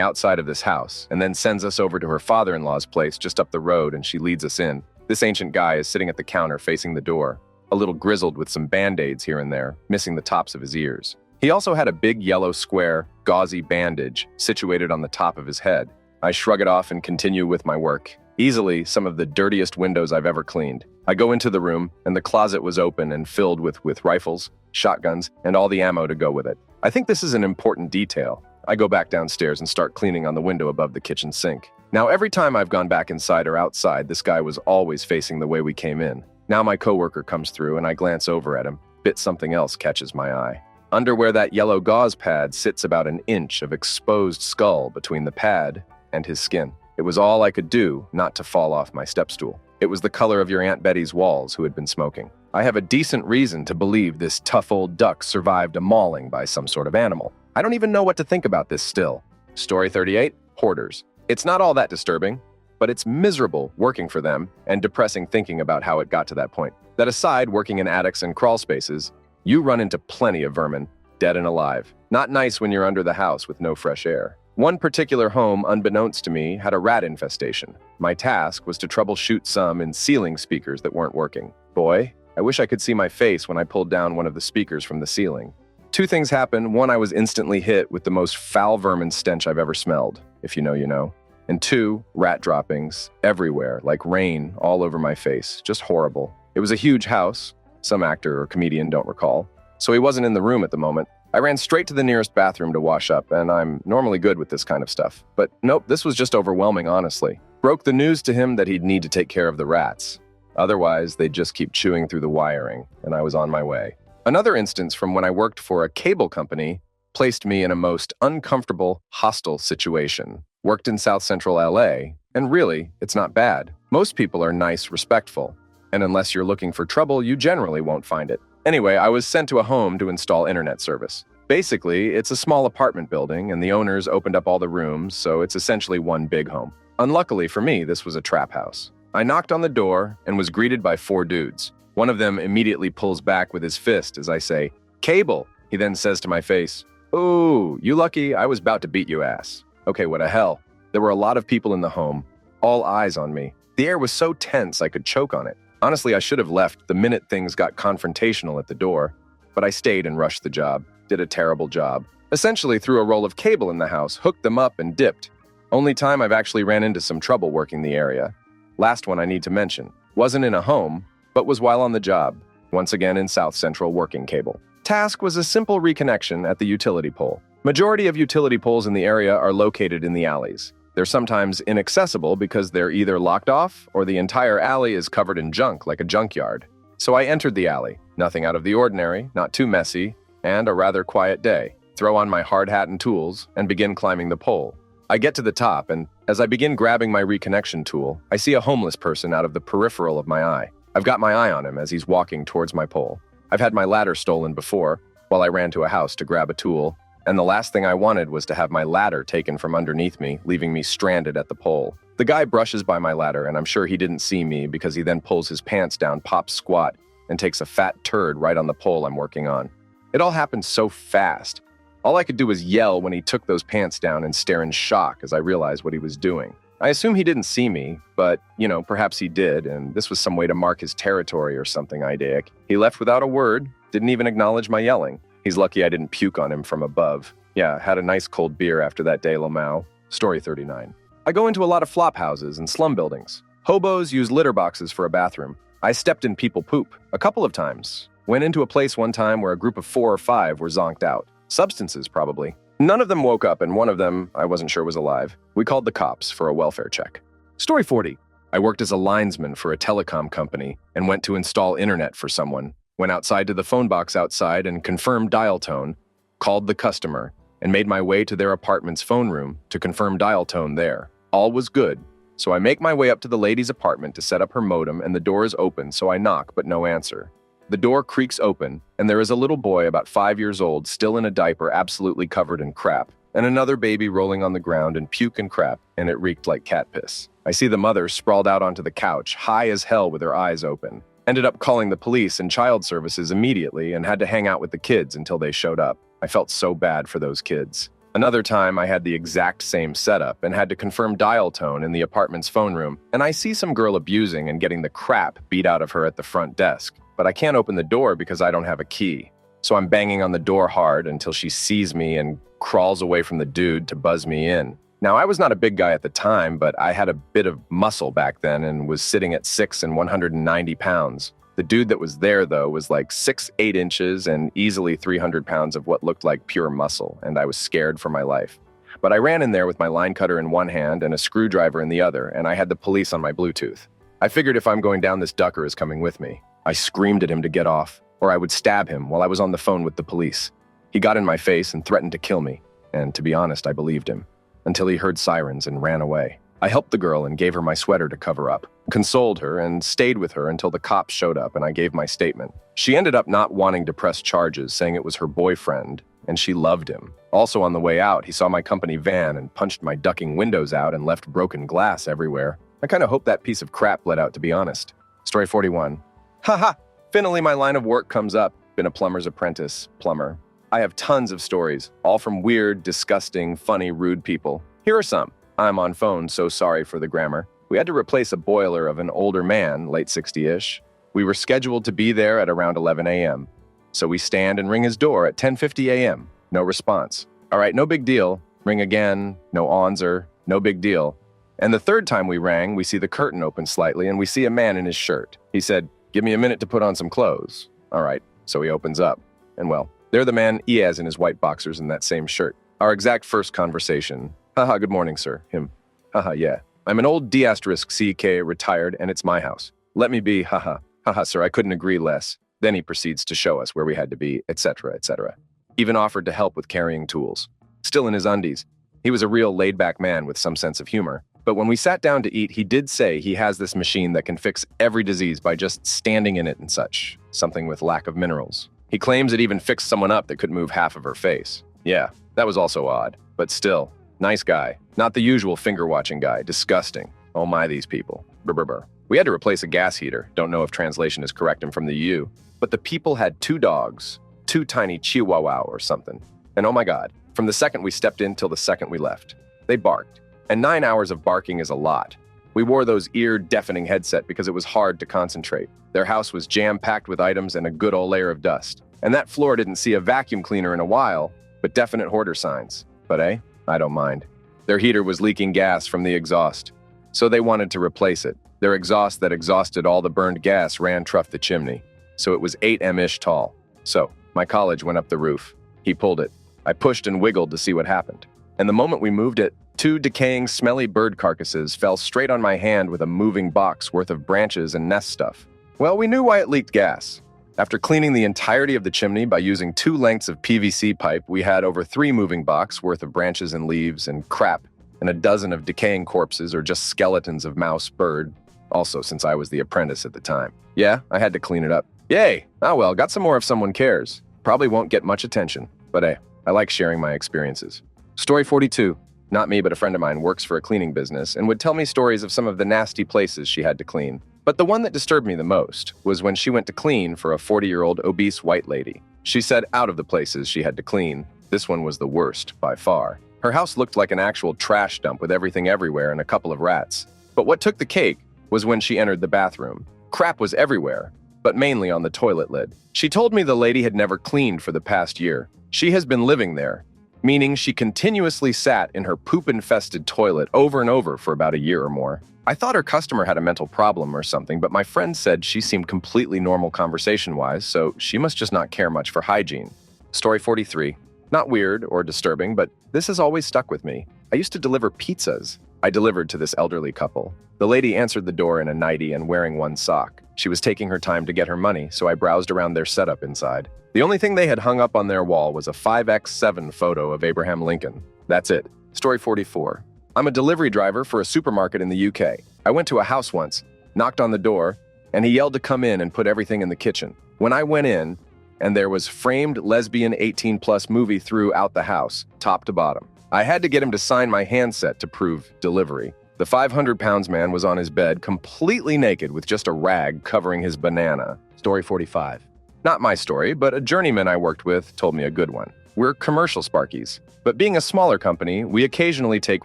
outside of this house, and then sends us over to her father-in-law's place just up the road, and she leads us in. This ancient guy is sitting at the counter facing the door, a little grizzled with some band-aids here and there, missing the tops of his ears. He also had a big yellow square, gauzy bandage situated on the top of his head. I shrug it off and continue with my work. Easily some of the dirtiest windows I've ever cleaned. I go into the room, and the closet was open and filled with rifles, shotguns, and all the ammo to go with it. I think this is an important detail. I go back downstairs and start cleaning on the window above the kitchen sink. Now, every time I've gone back inside or outside, this guy was always facing the way we came in. Now my coworker comes through, and I glance over at him. Something else catches my eye. Under where that yellow gauze pad sits about an inch of exposed skull between the pad and his skin. It was all I could do not to fall off my step stool. It was the color of your Aunt Betty's walls who had been smoking. I have a decent reason to believe this tough old duck survived a mauling by some sort of animal. I don't even know what to think about this still. Story 38, Hoarders. It's not all that disturbing, but it's miserable working for them and depressing thinking about how it got to that point. That aside, working in attics and crawl spaces, you run into plenty of vermin, dead and alive. Not nice when you're under the house with no fresh air. One particular home, unbeknownst to me, had a rat infestation. My task was to troubleshoot some in ceiling speakers that weren't working. Boy, I wish I could see my face when I pulled down one of the speakers from the ceiling. Two things happened. One, I was instantly hit with the most foul vermin stench I've ever smelled. If you know, you know. And two, rat droppings everywhere, like rain all over my face. Just horrible. It was a huge house. Some actor or comedian, don't recall. So he wasn't in the room at the moment. I ran straight to the nearest bathroom to wash up, and I'm normally good with this kind of stuff. But nope, this was just overwhelming, honestly. Broke the news to him that he'd need to take care of the rats. Otherwise, they'd just keep chewing through the wiring, and I was on my way. Another instance from when I worked for a cable company placed me in a most uncomfortable, hostile situation. Worked in South Central LA, and really, it's not bad. Most people are nice, respectful, and unless you're looking for trouble, you generally won't find it. Anyway, I was sent to a home to install internet service. Basically, it's a small apartment building, and the owners opened up all the rooms, so it's essentially one big home. Unluckily for me, this was a trap house. I knocked on the door and was greeted by 4 dudes. One of them immediately pulls back with his fist as I say, "Cable!" He then says to my face, "Ooh, you lucky, I was about to beat you ass." Okay, what the hell? There were a lot of people in the home, all eyes on me. The air was so tense I could choke on it. Honestly, I should have left the minute things got confrontational at the door, but I stayed and rushed the job. Did a terrible job. Essentially threw a roll of cable in the house, hooked them up, and dipped. Only time I've actually ran into some trouble working the area. Last one I need to mention. Wasn't in a home, but was while on the job. Once again in South Central working cable. Task was a simple reconnection at the utility pole. Majority of utility poles in the area are located in the alleys. They're sometimes inaccessible because they're either locked off or the entire alley is covered in junk like a junkyard. So I entered the alley. Nothing out of the ordinary, not too messy, and a rather quiet day. Throw on my hard hat and tools and begin climbing the pole. I get to the top, and as I begin grabbing my reconnection tool, I see a homeless person out of the peripheral of my eye. I've got my eye on him as he's walking towards my pole. I've had my ladder stolen before, while I ran to a house to grab a tool, and the last thing I wanted was to have my ladder taken from underneath me, leaving me stranded at the pole. The guy brushes by my ladder, and I'm sure he didn't see me because he then pulls his pants down, pops squat, and takes a fat turd right on the pole I'm working on. It all happened so fast. All I could do was yell when he took those pants down and stare in shock as I realized what he was doing. I assume he didn't see me, but, perhaps he did, and this was some way to mark his territory or something idiotic. He left without a word, didn't even acknowledge my yelling. He's lucky I didn't puke on him from above. Yeah, had a nice cold beer after that day, Lamau. Story 39. I go into a lot of flop houses and slum buildings. Hobos use litter boxes for a bathroom. I stepped in people poop a couple of times. Went into a place one time where a group of 4 or 5 were zonked out. Substances, probably. None of them woke up, and one of them, I wasn't sure was alive. We called the cops for a welfare check. Story 40. I worked as a linesman for a telecom company and went to install internet for someone. Went outside to the phone box outside and confirmed dial tone, called the customer, and made my way to their apartment's phone room to confirm dial tone there. All was good, so I make my way up to the lady's apartment to set up her modem, and the door is open, so I knock, but no answer. The door creaks open, and there is a little boy about 5 years old, still in a diaper, absolutely covered in crap, and another baby rolling on the ground in puke and crap, and it reeked like cat piss. I see the mother sprawled out onto the couch, high as hell with her eyes open. Ended up calling the police and child services immediately and had to hang out with the kids until they showed up. I felt so bad for those kids. Another time, I had the exact same setup and had to confirm dial tone in the apartment's phone room, and I see some girl abusing and getting the crap beat out of her at the front desk. But I can't open the door because I don't have a key. So I'm banging on the door hard until she sees me and crawls away from the dude to buzz me in. Now, I was not a big guy at the time, but I had a bit of muscle back then and was sitting at 6 and 190 pounds. The dude that was there, though, was like 6'8" inches and easily 300 pounds of what looked like pure muscle, and I was scared for my life. But I ran in there with my line cutter in one hand and a screwdriver in the other, and I had the police on my Bluetooth. I figured if I'm going down, this ducker is coming with me. I screamed at him to get off, or I would stab him while I was on the phone with the police. He got in my face and threatened to kill me, and to be honest, I believed him, until he heard sirens and ran away. I helped the girl and gave her my sweater to cover up, consoled her, and stayed with her until the cops showed up and I gave my statement. She ended up not wanting to press charges, saying it was her boyfriend, and she loved him. Also on the way out, he saw my company van and punched my ducking windows out and left broken glass everywhere. I kind of hope that piece of crap bled out, to be honest. Story 41. Haha! Finally, my line of work comes up. Been a plumber's apprentice, plumber. I have tons of stories, all from weird, disgusting, funny, rude people. Here are some. I'm on phone, so sorry for the grammar. We had to replace a boiler of an older man, late 60-ish. We were scheduled to be there at around 11 a.m. So we stand and ring his door at 10:50 a.m. No response. All right, no big deal. Ring again, no answer, no big deal. And the third time we rang, we see the curtain open slightly and we see a man in his shirt. He said, "Give me a minute to put on some clothes." All right, so he opens up. And well, there the man he has in his white boxers in that same shirt. Our exact first conversation. Haha, good morning, sir. Him. Haha, yeah. I'm an old D*CK retired and it's my house. Let me be, haha. Haha, sir, I couldn't agree less. Then he proceeds to show us where we had to be, etc., etc. Even offered to help with carrying tools. Still in his undies. He was a real laid-back man with some sense of humor. But when we sat down to eat, he did say he has this machine that can fix every disease by just standing in it and such. Something with lack of minerals. He claims it even fixed someone up that could move half of her face. Yeah, that was also odd. But still, nice guy. Not the usual finger-watching guy. Disgusting. Oh my, these people. Brr, brr, brr. We had to replace a gas heater. Don't know if translation is correct. I'm from the U. But the people had 2 dogs. 2 tiny chihuahua or something. And oh my God, from the second we stepped in till the second we left, they barked. And 9 hours of barking is a lot. We wore those ear-deafening headset because it was hard to concentrate. Their house was jam-packed with items and a good old layer of dust. And that floor didn't see a vacuum cleaner in a while, but definite hoarder signs. But I don't mind. Their heater was leaking gas from the exhaust. So they wanted to replace it. Their exhaust that exhausted all the burned gas ran truff the chimney. So it was 8 m-ish tall. So my college went up the roof. He pulled it. I pushed and wiggled to see what happened. And the moment we moved it, 2 decaying, smelly bird carcasses fell straight on my hand with a moving box worth of branches and nest stuff. Well, we knew why it leaked gas. After cleaning the entirety of the chimney by using 2 lengths of PVC pipe, we had over 3 moving box worth of branches and leaves and crap, and a dozen of decaying corpses or just skeletons of mouse, bird, also since I was the apprentice at the time. Yeah, I had to clean it up. Yay! Ah well, got some more if someone cares. Probably won't get much attention, but hey, I like sharing my experiences. Story 42. Not me, but a friend of mine works for a cleaning business and would tell me stories of some of the nasty places she had to clean. But the one that disturbed me the most was when she went to clean for a 40-year-old obese white lady. She said out of the places she had to clean, this one was the worst, by far. Her house looked like an actual trash dump with everything everywhere and a couple of rats. But what took the cake was when she entered the bathroom. Crap was everywhere, but mainly on the toilet lid. She told me the lady had never cleaned for the past year. She has been living there, meaning she continuously sat in her poop-infested toilet over and over for about a year or more. I thought her customer had a mental problem or something, but my friend said she seemed completely normal conversation-wise, so she must just not care much for hygiene. Story 43. Not weird or disturbing, but this has always stuck with me. I used to deliver pizzas. I delivered to this elderly couple. The lady answered the door in a nightie and wearing one sock. She was taking her time to get her money, so I browsed around their setup inside. The only thing they had hung up on their wall was a 5x7 photo of Abraham Lincoln. That's it. Story 44. I'm a delivery driver for a supermarket in the UK. I went to a house once, knocked on the door, and he yelled to come in and put everything in the kitchen. When I went in, and there was framed lesbian 18+ movie throughout the house, top to bottom. I had to get him to sign my handset to prove delivery. The 500 pounds man was on his bed, completely naked with just a rag covering his banana. Story 45. Not my story, but a journeyman I worked with told me a good one. We're commercial Sparkies, but being a smaller company, we occasionally take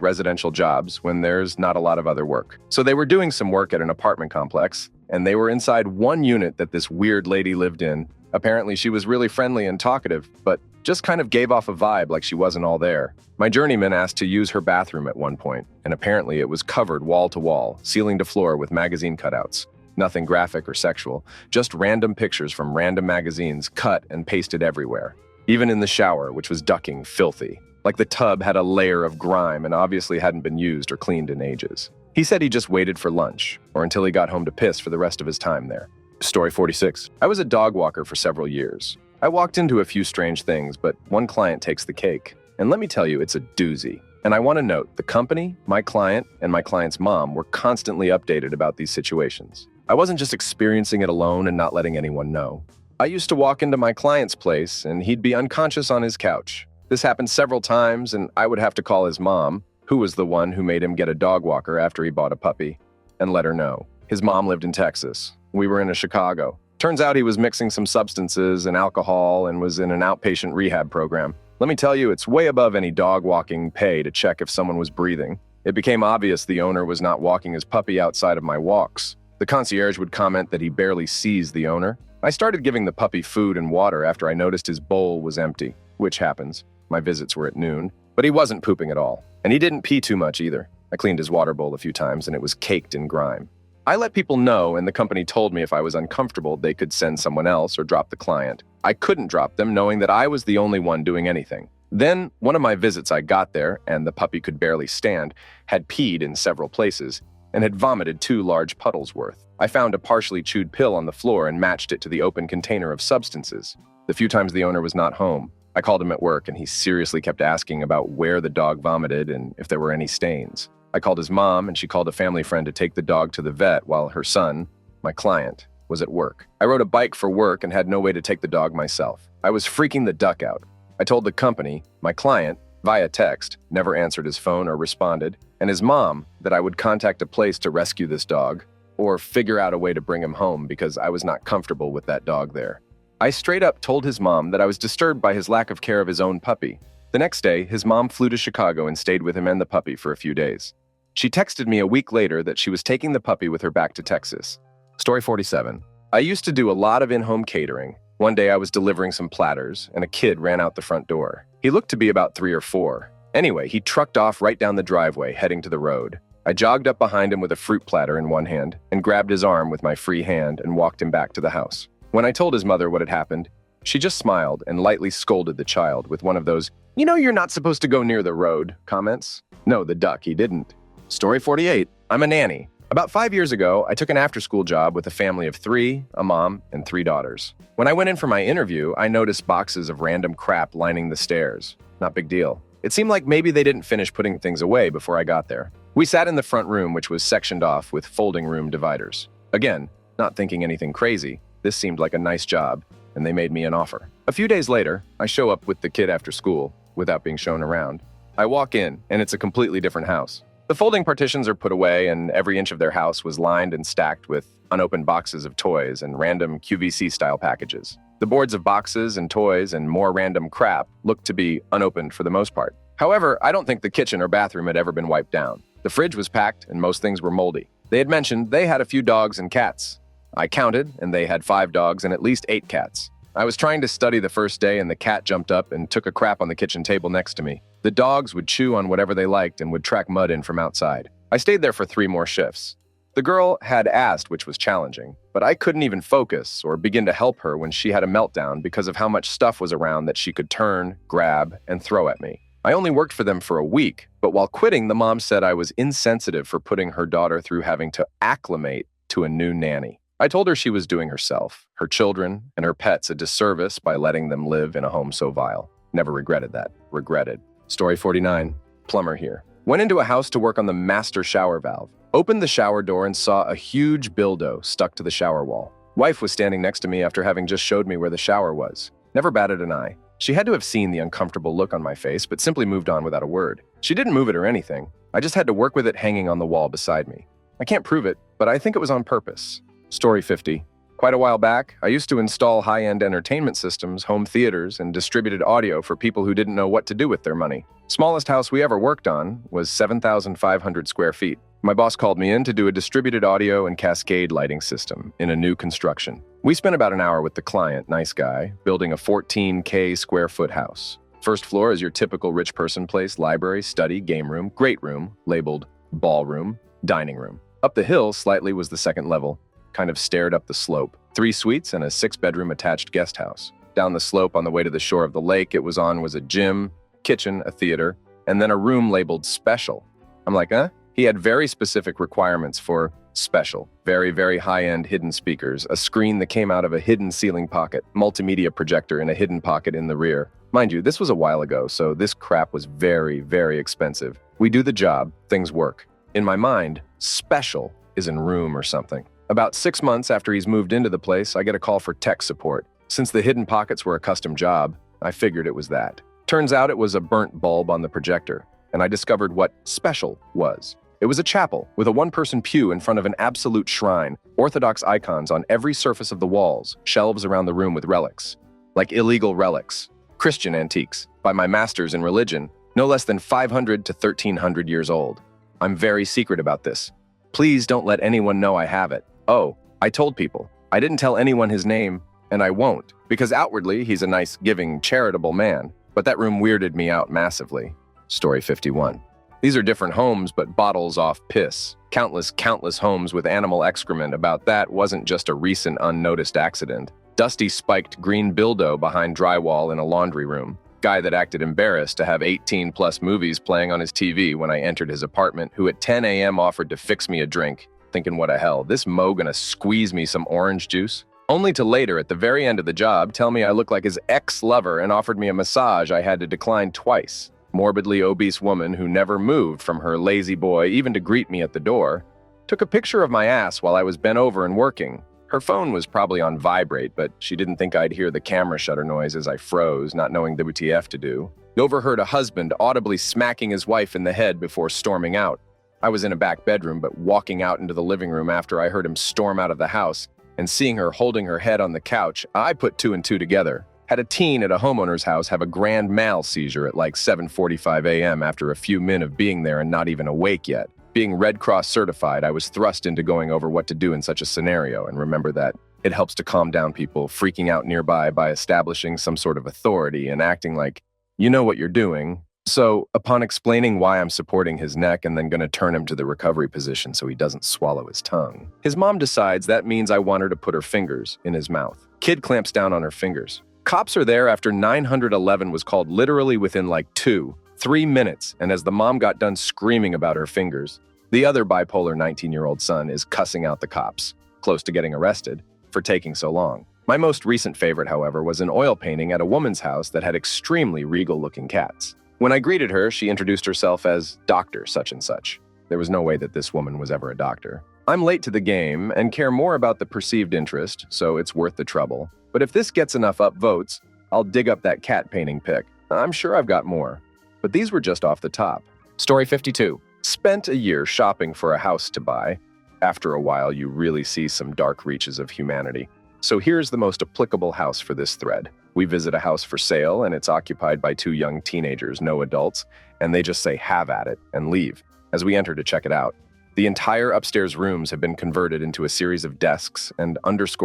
residential jobs when there's not a lot of other work. So they were doing some work at an apartment complex, and they were inside one unit that this weird lady lived in. Apparently she was really friendly and talkative, but Just kind of gave off a vibe like she wasn't all there. My journeyman asked to use her bathroom at one point, and apparently it was covered wall to wall, ceiling to floor with magazine cutouts. Nothing graphic or sexual, just random pictures from random magazines cut and pasted everywhere. Even in the shower, which was ducking filthy. Like the tub had a layer of grime and obviously hadn't been used or cleaned in ages. He said he just waited for lunch, or until he got home to piss for the rest of his time there. Story 46. I was a dog walker for several years. I walked into a few strange things, but one client takes the cake. And let me tell you, it's a doozy. And I want to note, the company, my client, and my client's mom were constantly updated about these situations. I wasn't just experiencing it alone and not letting anyone know. I used to walk into my client's place, and he'd be unconscious on his couch. This happened several times, and I would have to call his mom, who was the one who made him get a dog walker after he bought a puppy, and let her know. His mom lived in Texas. We were in Chicago. Turns out he was mixing some substances and alcohol and was in an outpatient rehab program. Let me tell you, it's way above any dog walking pay to check if someone was breathing. It became obvious the owner was not walking his puppy outside of my walks. The concierge would comment that he barely sees the owner. I started giving the puppy food and water after I noticed his bowl was empty, which happens. My visits were at noon, but he wasn't pooping at all. And he didn't pee too much either. I cleaned his water bowl a few times and it was caked in grime. I let people know, and the company told me if I was uncomfortable, they could send someone else or drop the client. I couldn't drop them, knowing that I was the only one doing anything. Then, one of my visits I got there, and the puppy could barely stand, had peed in several places, and had vomited 2 large puddles worth. I found a partially chewed pill on the floor and matched it to the open container of substances. The few times the owner was not home, I called him at work, and he seriously kept asking about where the dog vomited and if there were any stains. I called his mom, and she called a family friend to take the dog to the vet while her son, my client, was at work. I rode a bike for work and had no way to take the dog myself. I was freaking the duck out. I told the company, my client, via text, never answered his phone or responded, and his mom that I would contact a place to rescue this dog or figure out a way to bring him home because I was not comfortable with that dog there. I straight up told his mom that I was disturbed by his lack of care of his own puppy. The next day, his mom flew to Chicago and stayed with him and the puppy for a few days. She texted me a week later that she was taking the puppy with her back to Texas. Story 47. I used to do a lot of in-home catering. One day I was delivering some platters, and a kid ran out the front door. He looked to be about 3 or 4. Anyway, he trucked off right down the driveway, heading to the road. I jogged up behind him with a fruit platter in one hand and grabbed his arm with my free hand and walked him back to the house. When I told his mother what had happened, she just smiled and lightly scolded the child with one of those, "You know you're not supposed to go near the road" comments. No, the duck, he didn't. Story 48. I'm a nanny. About 5 years ago, I took an after-school job with a family of 3, a mom, and 3 daughters. When I went in for my interview, I noticed boxes of random crap lining the stairs. Not big deal. It seemed like maybe they didn't finish putting things away before I got there. We sat in the front room, which was sectioned off with folding room dividers. Again, not thinking anything crazy, this seemed like a nice job, and they made me an offer. A few days later, I show up with the kid after school, without being shown around. I walk in, and it's a completely different house. The folding partitions are put away, and every inch of their house was lined and stacked with unopened boxes of toys and random QVC-style packages. The boards of boxes and toys and more random crap looked to be unopened for the most part. However, I don't think the kitchen or bathroom had ever been wiped down. The fridge was packed, and most things were moldy. They had mentioned they had a few dogs and cats. I counted, and they had 5 dogs and at least 8 cats. I was trying to study the first day, and the cat jumped up and took a crap on the kitchen table next to me. The dogs would chew on whatever they liked and would track mud in from outside. I stayed there for 3 more shifts. The girl had asked, which was challenging, but I couldn't even focus or begin to help her when she had a meltdown because of how much stuff was around that she could turn, grab, and throw at me. I only worked for them for a week, but while quitting, the mom said I was insensitive for putting her daughter through having to acclimate to a new nanny. I told her she was doing herself, her children, and her pets a disservice by letting them live in a home so vile. Never regretted that. Regretted. Story 49. Plumber here. Went into a house to work on the master shower valve. Opened the shower door and saw a huge dildo stuck to the shower wall. Wife was standing next to me after having just showed me where the shower was. Never batted an eye. She had to have seen the uncomfortable look on my face, but simply moved on without a word. She didn't move it or anything. I just had to work with it hanging on the wall beside me. I can't prove it, but I think it was on purpose. Story 50. Quite a while back, I used to install high-end entertainment systems, home theaters, and distributed audio for people who didn't know what to do with their money. Smallest house we ever worked on was 7,500 square feet. My boss called me in to do a distributed audio and cascade lighting system in a new construction. We spent about an hour with the client, nice guy, building a 14K square foot house. First floor is your typical rich person place: library, study, game room, great room, labeled ballroom, dining room. Up the hill slightly was the second level, kind of stared up the slope. 3 suites and a 6-bedroom attached guest house. Down the slope on the way to the shore of the lake it was a gym, kitchen, a theater, and then a room labeled special. I'm like, huh? He had very specific requirements for special. Very, very high-end hidden speakers, a screen that came out of a hidden ceiling pocket, multimedia projector in a hidden pocket in the rear. Mind you, this was a while ago, so this crap was very, very expensive. We do the job, things work. In my mind, special is in room or something. About 6 months after he's moved into the place, I get a call for tech support. Since the hidden pockets were a custom job, I figured it was that. Turns out it was a burnt bulb on the projector, and I discovered what special was. It was a chapel with a one-person pew in front of an absolute shrine, Orthodox icons on every surface of the walls, shelves around the room with relics. Like illegal relics. Christian antiques, by my masters in religion, no less than 500 to 1,300 years old. I'm very secret about this. Please don't let anyone know I have it. Oh, I told people. I didn't tell anyone his name, and I won't, because outwardly he's a nice, giving, charitable man, but that room weirded me out massively. Story 51. These are different homes, but bottles off piss. Countless homes with animal excrement. About that wasn't just a recent unnoticed accident. Dusty spiked green dildo behind drywall in a laundry room. Guy that acted embarrassed to have 18+ movies playing on his TV when I entered his apartment, who at 10 a.m. offered to fix me a drink. Thinking, what a hell, this mo gonna squeeze me some orange juice? Only to later, at the very end of the job, tell me I look like his ex-lover and offered me a massage I had to decline twice. Morbidly obese woman who never moved from her lazy boy even to greet me at the door, took a picture of my ass while I was bent over and working. Her phone was probably on vibrate, but she didn't think I'd hear the camera shutter noise as I froze, not knowing the WTF to do. Overheard a husband audibly smacking his wife in the head before storming out. I was in a back bedroom, but walking out into the living room after I heard him storm out of the house and seeing her holding her head on the couch, I put 2 and 2 together. Had a teen at a homeowner's house have a grand mal seizure at like 7:45 a.m. after a few min of being there and not even awake yet. Being Red Cross certified, I was thrust into going over what to do in such a scenario, and remember that it helps to calm down people freaking out nearby by establishing some sort of authority and acting like you know what you're doing. So, upon explaining why I'm supporting his neck and then going to turn him to the recovery position so he doesn't swallow his tongue, his mom decides that means I want her to put her fingers in his mouth. Kid clamps down on her fingers. Cops are there after 911 was called literally within like 2-3 minutes, and as the mom got done screaming about her fingers, the other bipolar 19-year-old son is cussing out the cops, close to getting arrested, for taking so long. My most recent favorite, however, was an oil painting at a woman's house that had extremely regal-looking cats. When I greeted her, she introduced herself as Dr. such and such. There was no way that this woman was ever a doctor. I'm late to the game and care more about the perceived interest, so it's worth the trouble. But if this gets enough upvotes, I'll dig up that cat painting pic. I'm sure I've got more. But these were just off the top. Story 52. Spent a year shopping for a house to buy. After a while, you really see some dark reaches of humanity. So here's the most applicable house for this thread. We visit a house for sale, and it's occupied by 2 young teenagers, no adults, and they just say have at it and leave. As we enter to check it out, the entire upstairs rooms have been converted into a series of desks and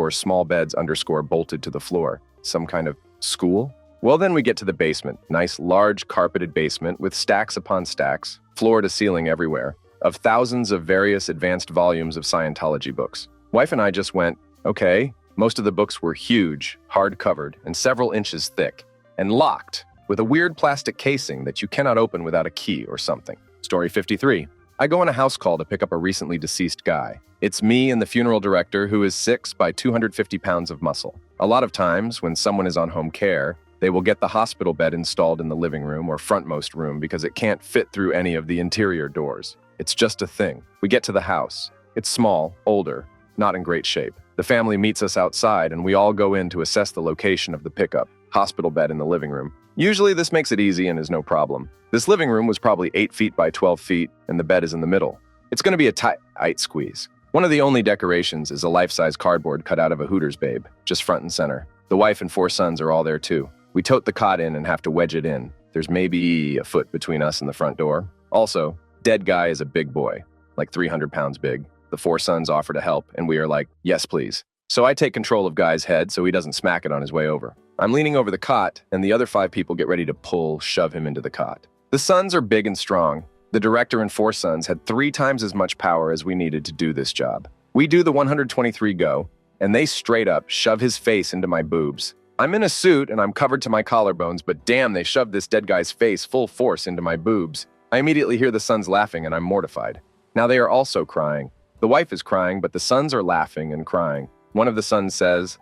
small beds bolted to the floor. Some kind of school? Well, then we get to the basement. Nice, large, carpeted basement with stacks upon stacks, floor to ceiling everywhere, of thousands of various advanced volumes of Scientology books. Wife and I just went, okay. Most of the books were huge, hard-covered, and several inches thick, and locked, with a weird plastic casing that you cannot open without a key or something. Story 53. I go on a house call to pick up a recently deceased guy. It's me and the funeral director, who is 6 by 250 pounds of muscle. A lot of times, when someone is on home care, they will get the hospital bed installed in the living room or frontmost room because it can't fit through any of the interior doors. It's just a thing. We get to the house. It's small, older, not in great shape. The family meets us outside, and we all go in to assess the location of the pickup. Hospital bed in the living room. Usually this makes it easy and is no problem. This living room was probably 8 feet by 12 feet, and the bed is in the middle. It's going to be a tight squeeze. One of the only decorations is a life-size cardboard cut out of a Hooters babe, just front and center. The wife and 4 sons are all there too. We tote the cot in and have to wedge it in. There's maybe a foot between us and the front door. Also, dead guy is a big boy, like 300 pounds big. The 4 sons offer to help, and we are like, yes, please. So I take control of Guy's head so he doesn't smack it on his way over. I'm leaning over the cot, and the other 5 people get ready to shove him into the cot. The sons are big and strong. The director and 4 sons had 3 times as much power as we needed to do this job. We do the 123 go, and they straight up shove his face into my boobs. I'm in a suit and I'm covered to my collarbones, but damn, they shoved this dead guy's face full force into my boobs. I immediately hear the sons laughing and I'm mortified. Now they are also crying. The wife is crying, but the sons are laughing and crying. One of the sons says,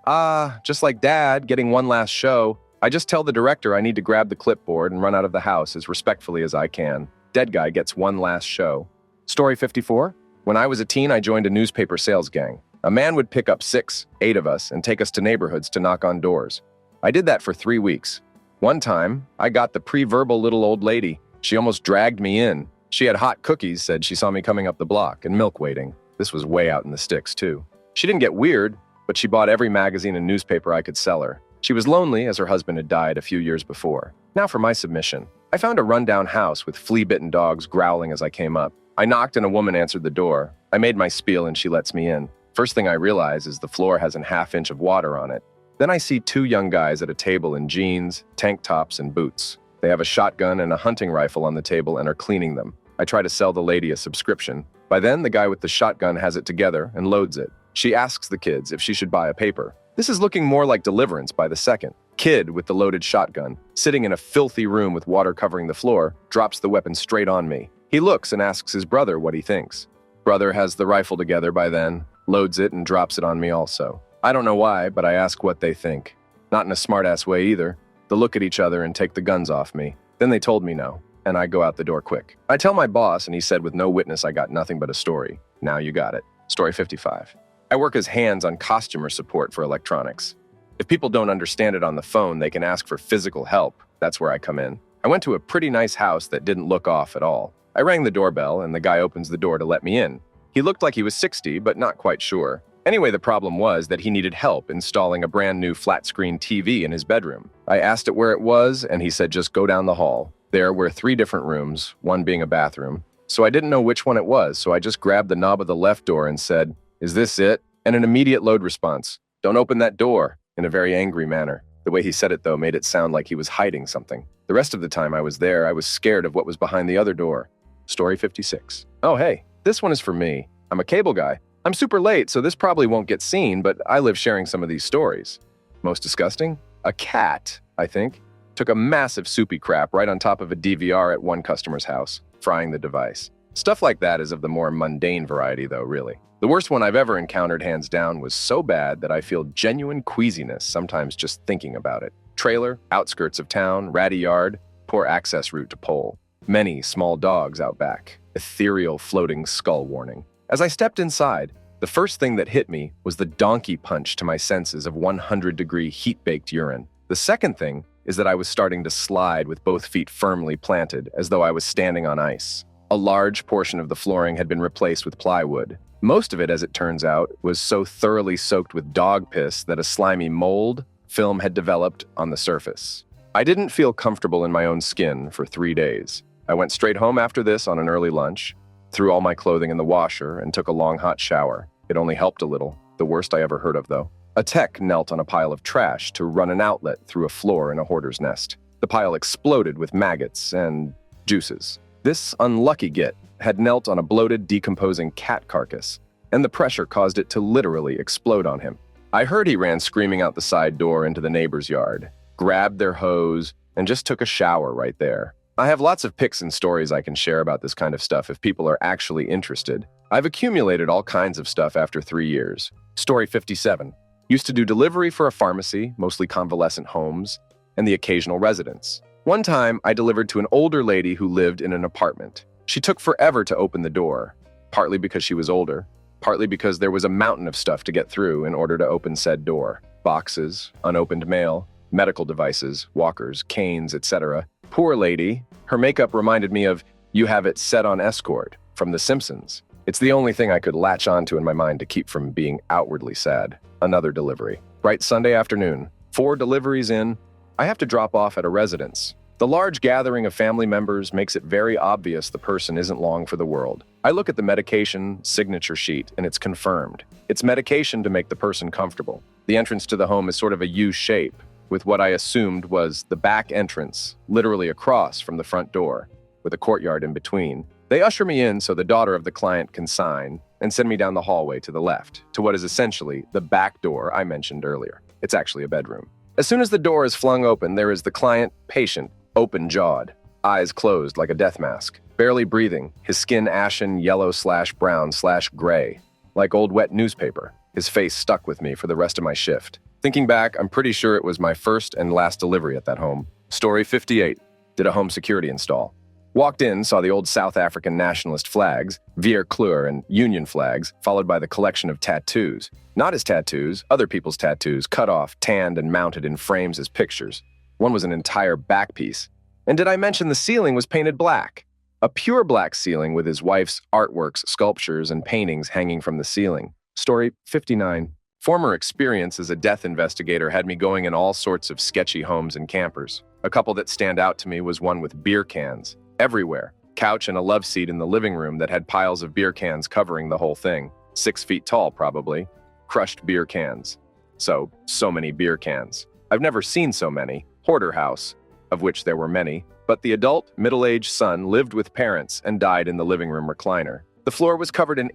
just like Dad, getting one last show. I just tell the director I need to grab the clipboard and run out of the house as respectfully as I can. Dead guy gets one last show. Story 54. When I was a teen, I joined a newspaper sales gang. A man would pick up 6, 8 of us and take us to neighborhoods to knock on doors. I did that for 3 weeks. One time, I got the pre-verbal little old lady. She almost dragged me in. She had hot cookies, said she saw me coming up the block, and milk waiting. This was way out in the sticks, too. She didn't get weird, but she bought every magazine and newspaper I could sell her. She was lonely as her husband had died a few years before. Now for my submission. I found a rundown house with flea-bitten dogs growling as I came up. I knocked and a woman answered the door. I made my spiel and she lets me in. First thing I realize is the floor has a half-inch of water on it. Then I see 2 young guys at a table in jeans, tank tops, and boots. They have a shotgun and a hunting rifle on the table and are cleaning them. I try to sell the lady a subscription. By then, the guy with the shotgun has it together and loads it. She asks the kids if she should buy a paper. This is looking more like Deliverance by the second. Kid with the loaded shotgun, sitting in a filthy room with water covering the floor, drops the weapon straight on me. He looks and asks his brother what he thinks. Brother has the rifle together by then, loads it and drops it on me also. I don't know why, but I ask what they think. Not in a smart-ass way either. They look at each other and take the guns off me. Then they told me no, and I go out the door quick. I tell my boss, and he said with no witness I got nothing but a story. Now you got it. Story 55. I work as hands-on customer support for electronics. If people don't understand it on the phone, they can ask for physical help. That's where I come in. I went to a pretty nice house that didn't look off at all. I rang the doorbell, and the guy opens the door to let me in. He looked like he was 60, but not quite sure. Anyway, the problem was that he needed help installing a brand new flat-screen TV in his bedroom. I asked it where it was, and he said just go down the hall. There were 3 different rooms, one being a bathroom. So I didn't know which one it was, so I just grabbed the knob of the left door and said, "Is this it?" And an immediate load response, "Don't open that door," in a very angry manner. The way he said it, though, made it sound like he was hiding something. The rest of the time I was there, I was scared of what was behind the other door. Story 56. Oh, hey, this one is for me. I'm a cable guy. I'm super late, so this probably won't get seen, but I live sharing some of these stories. Most disgusting? A cat, I think, took a massive soupy crap right on top of a DVR at one customer's house, frying the device. Stuff like that is of the more mundane variety, though, really. The worst one I've ever encountered, hands down, was so bad that I feel genuine queasiness sometimes just thinking about it. Trailer, outskirts of town, ratty yard, poor access route to pole. Many small dogs out back. Ethereal floating skull warning. As I stepped inside, the first thing that hit me was the donkey punch to my senses of 100-degree heat-baked urine. The second thing is that I was starting to slide with both feet firmly planted, as though I was standing on ice. A large portion of the flooring had been replaced with plywood. Most of it, as it turns out, was so thoroughly soaked with dog piss that a slimy mold film had developed on the surface. I didn't feel comfortable in my own skin for 3 days. I went straight home after this on an early lunch, threw all my clothing in the washer, and took a long hot shower. It only helped a little. The worst I ever heard of, though. A tech knelt on a pile of trash to run an outlet through a floor in a hoarder's nest. The pile exploded with maggots and juices. This unlucky git had knelt on a bloated, decomposing cat carcass, and the pressure caused it to literally explode on him. I heard he ran screaming out the side door into the neighbor's yard, grabbed their hose, and just took a shower right there. I have lots of pics and stories I can share about this kind of stuff if people are actually interested. I've accumulated all kinds of stuff after 3 years. Story 57. Used to do delivery for a pharmacy, mostly convalescent homes, and the occasional residents. One time, I delivered to an older lady who lived in an apartment. She took forever to open the door, partly because she was older, partly because there was a mountain of stuff to get through in order to open said door. Boxes, unopened mail, medical devices, walkers, canes, etc. Poor lady. Her makeup reminded me of "You Have It Set on Escort" from The Simpsons. It's the only thing I could latch onto in my mind to keep from being outwardly sad. Another delivery. Bright Sunday afternoon. 4 deliveries in. I have to drop off at a residence. The large gathering of family members makes it very obvious the person isn't long for the world. I look at the medication signature sheet and it's confirmed. It's medication to make the person comfortable. The entrance to the home is sort of a U shape, with what I assumed was the back entrance, literally across from the front door, with a courtyard in between. They usher me in so the daughter of the client can sign and send me down the hallway to the left, to what is essentially the back door I mentioned earlier. It's actually a bedroom. As soon as the door is flung open, there is the client, patient, open-jawed, eyes closed like a death mask, barely breathing, his skin ashen yellow/brown/gray, like old wet newspaper. His face stuck with me for the rest of my shift. Thinking back, I'm pretty sure it was my first and last delivery at that home. Story 58. Did a home security install. Walked in, saw the old South African nationalist flags, Vier Kleur and Union flags, followed by the collection of tattoos. Not his tattoos, other people's tattoos, cut off, tanned, and mounted in frames as pictures. One was an entire back piece. And did I mention the ceiling was painted black? A pure black ceiling with his wife's artworks, sculptures, and paintings hanging from the ceiling. Story 59. Former experience as a death investigator had me going in all sorts of sketchy homes and campers. A couple that stand out to me was one with beer cans. Everywhere. Couch and a love seat in the living room that had piles of beer cans covering the whole thing. 6 feet tall, probably. Crushed beer cans. So many beer cans. I've never seen so many. Hoarder house, of which there were many, but the adult, middle-aged son lived with parents and died in the living room recliner. The floor was covered in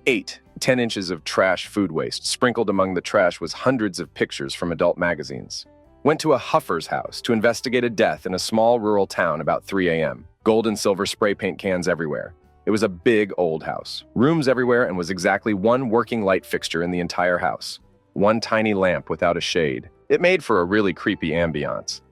10 inches of trash food waste. Sprinkled among the trash was hundreds of pictures from adult magazines. Went to a huffer's house to investigate a death in a small rural town about 3 a.m. Gold and silver spray paint cans everywhere. It was a big old house. Rooms everywhere and was exactly one working light fixture in the entire house. One tiny lamp without a shade. It made for a really creepy ambiance.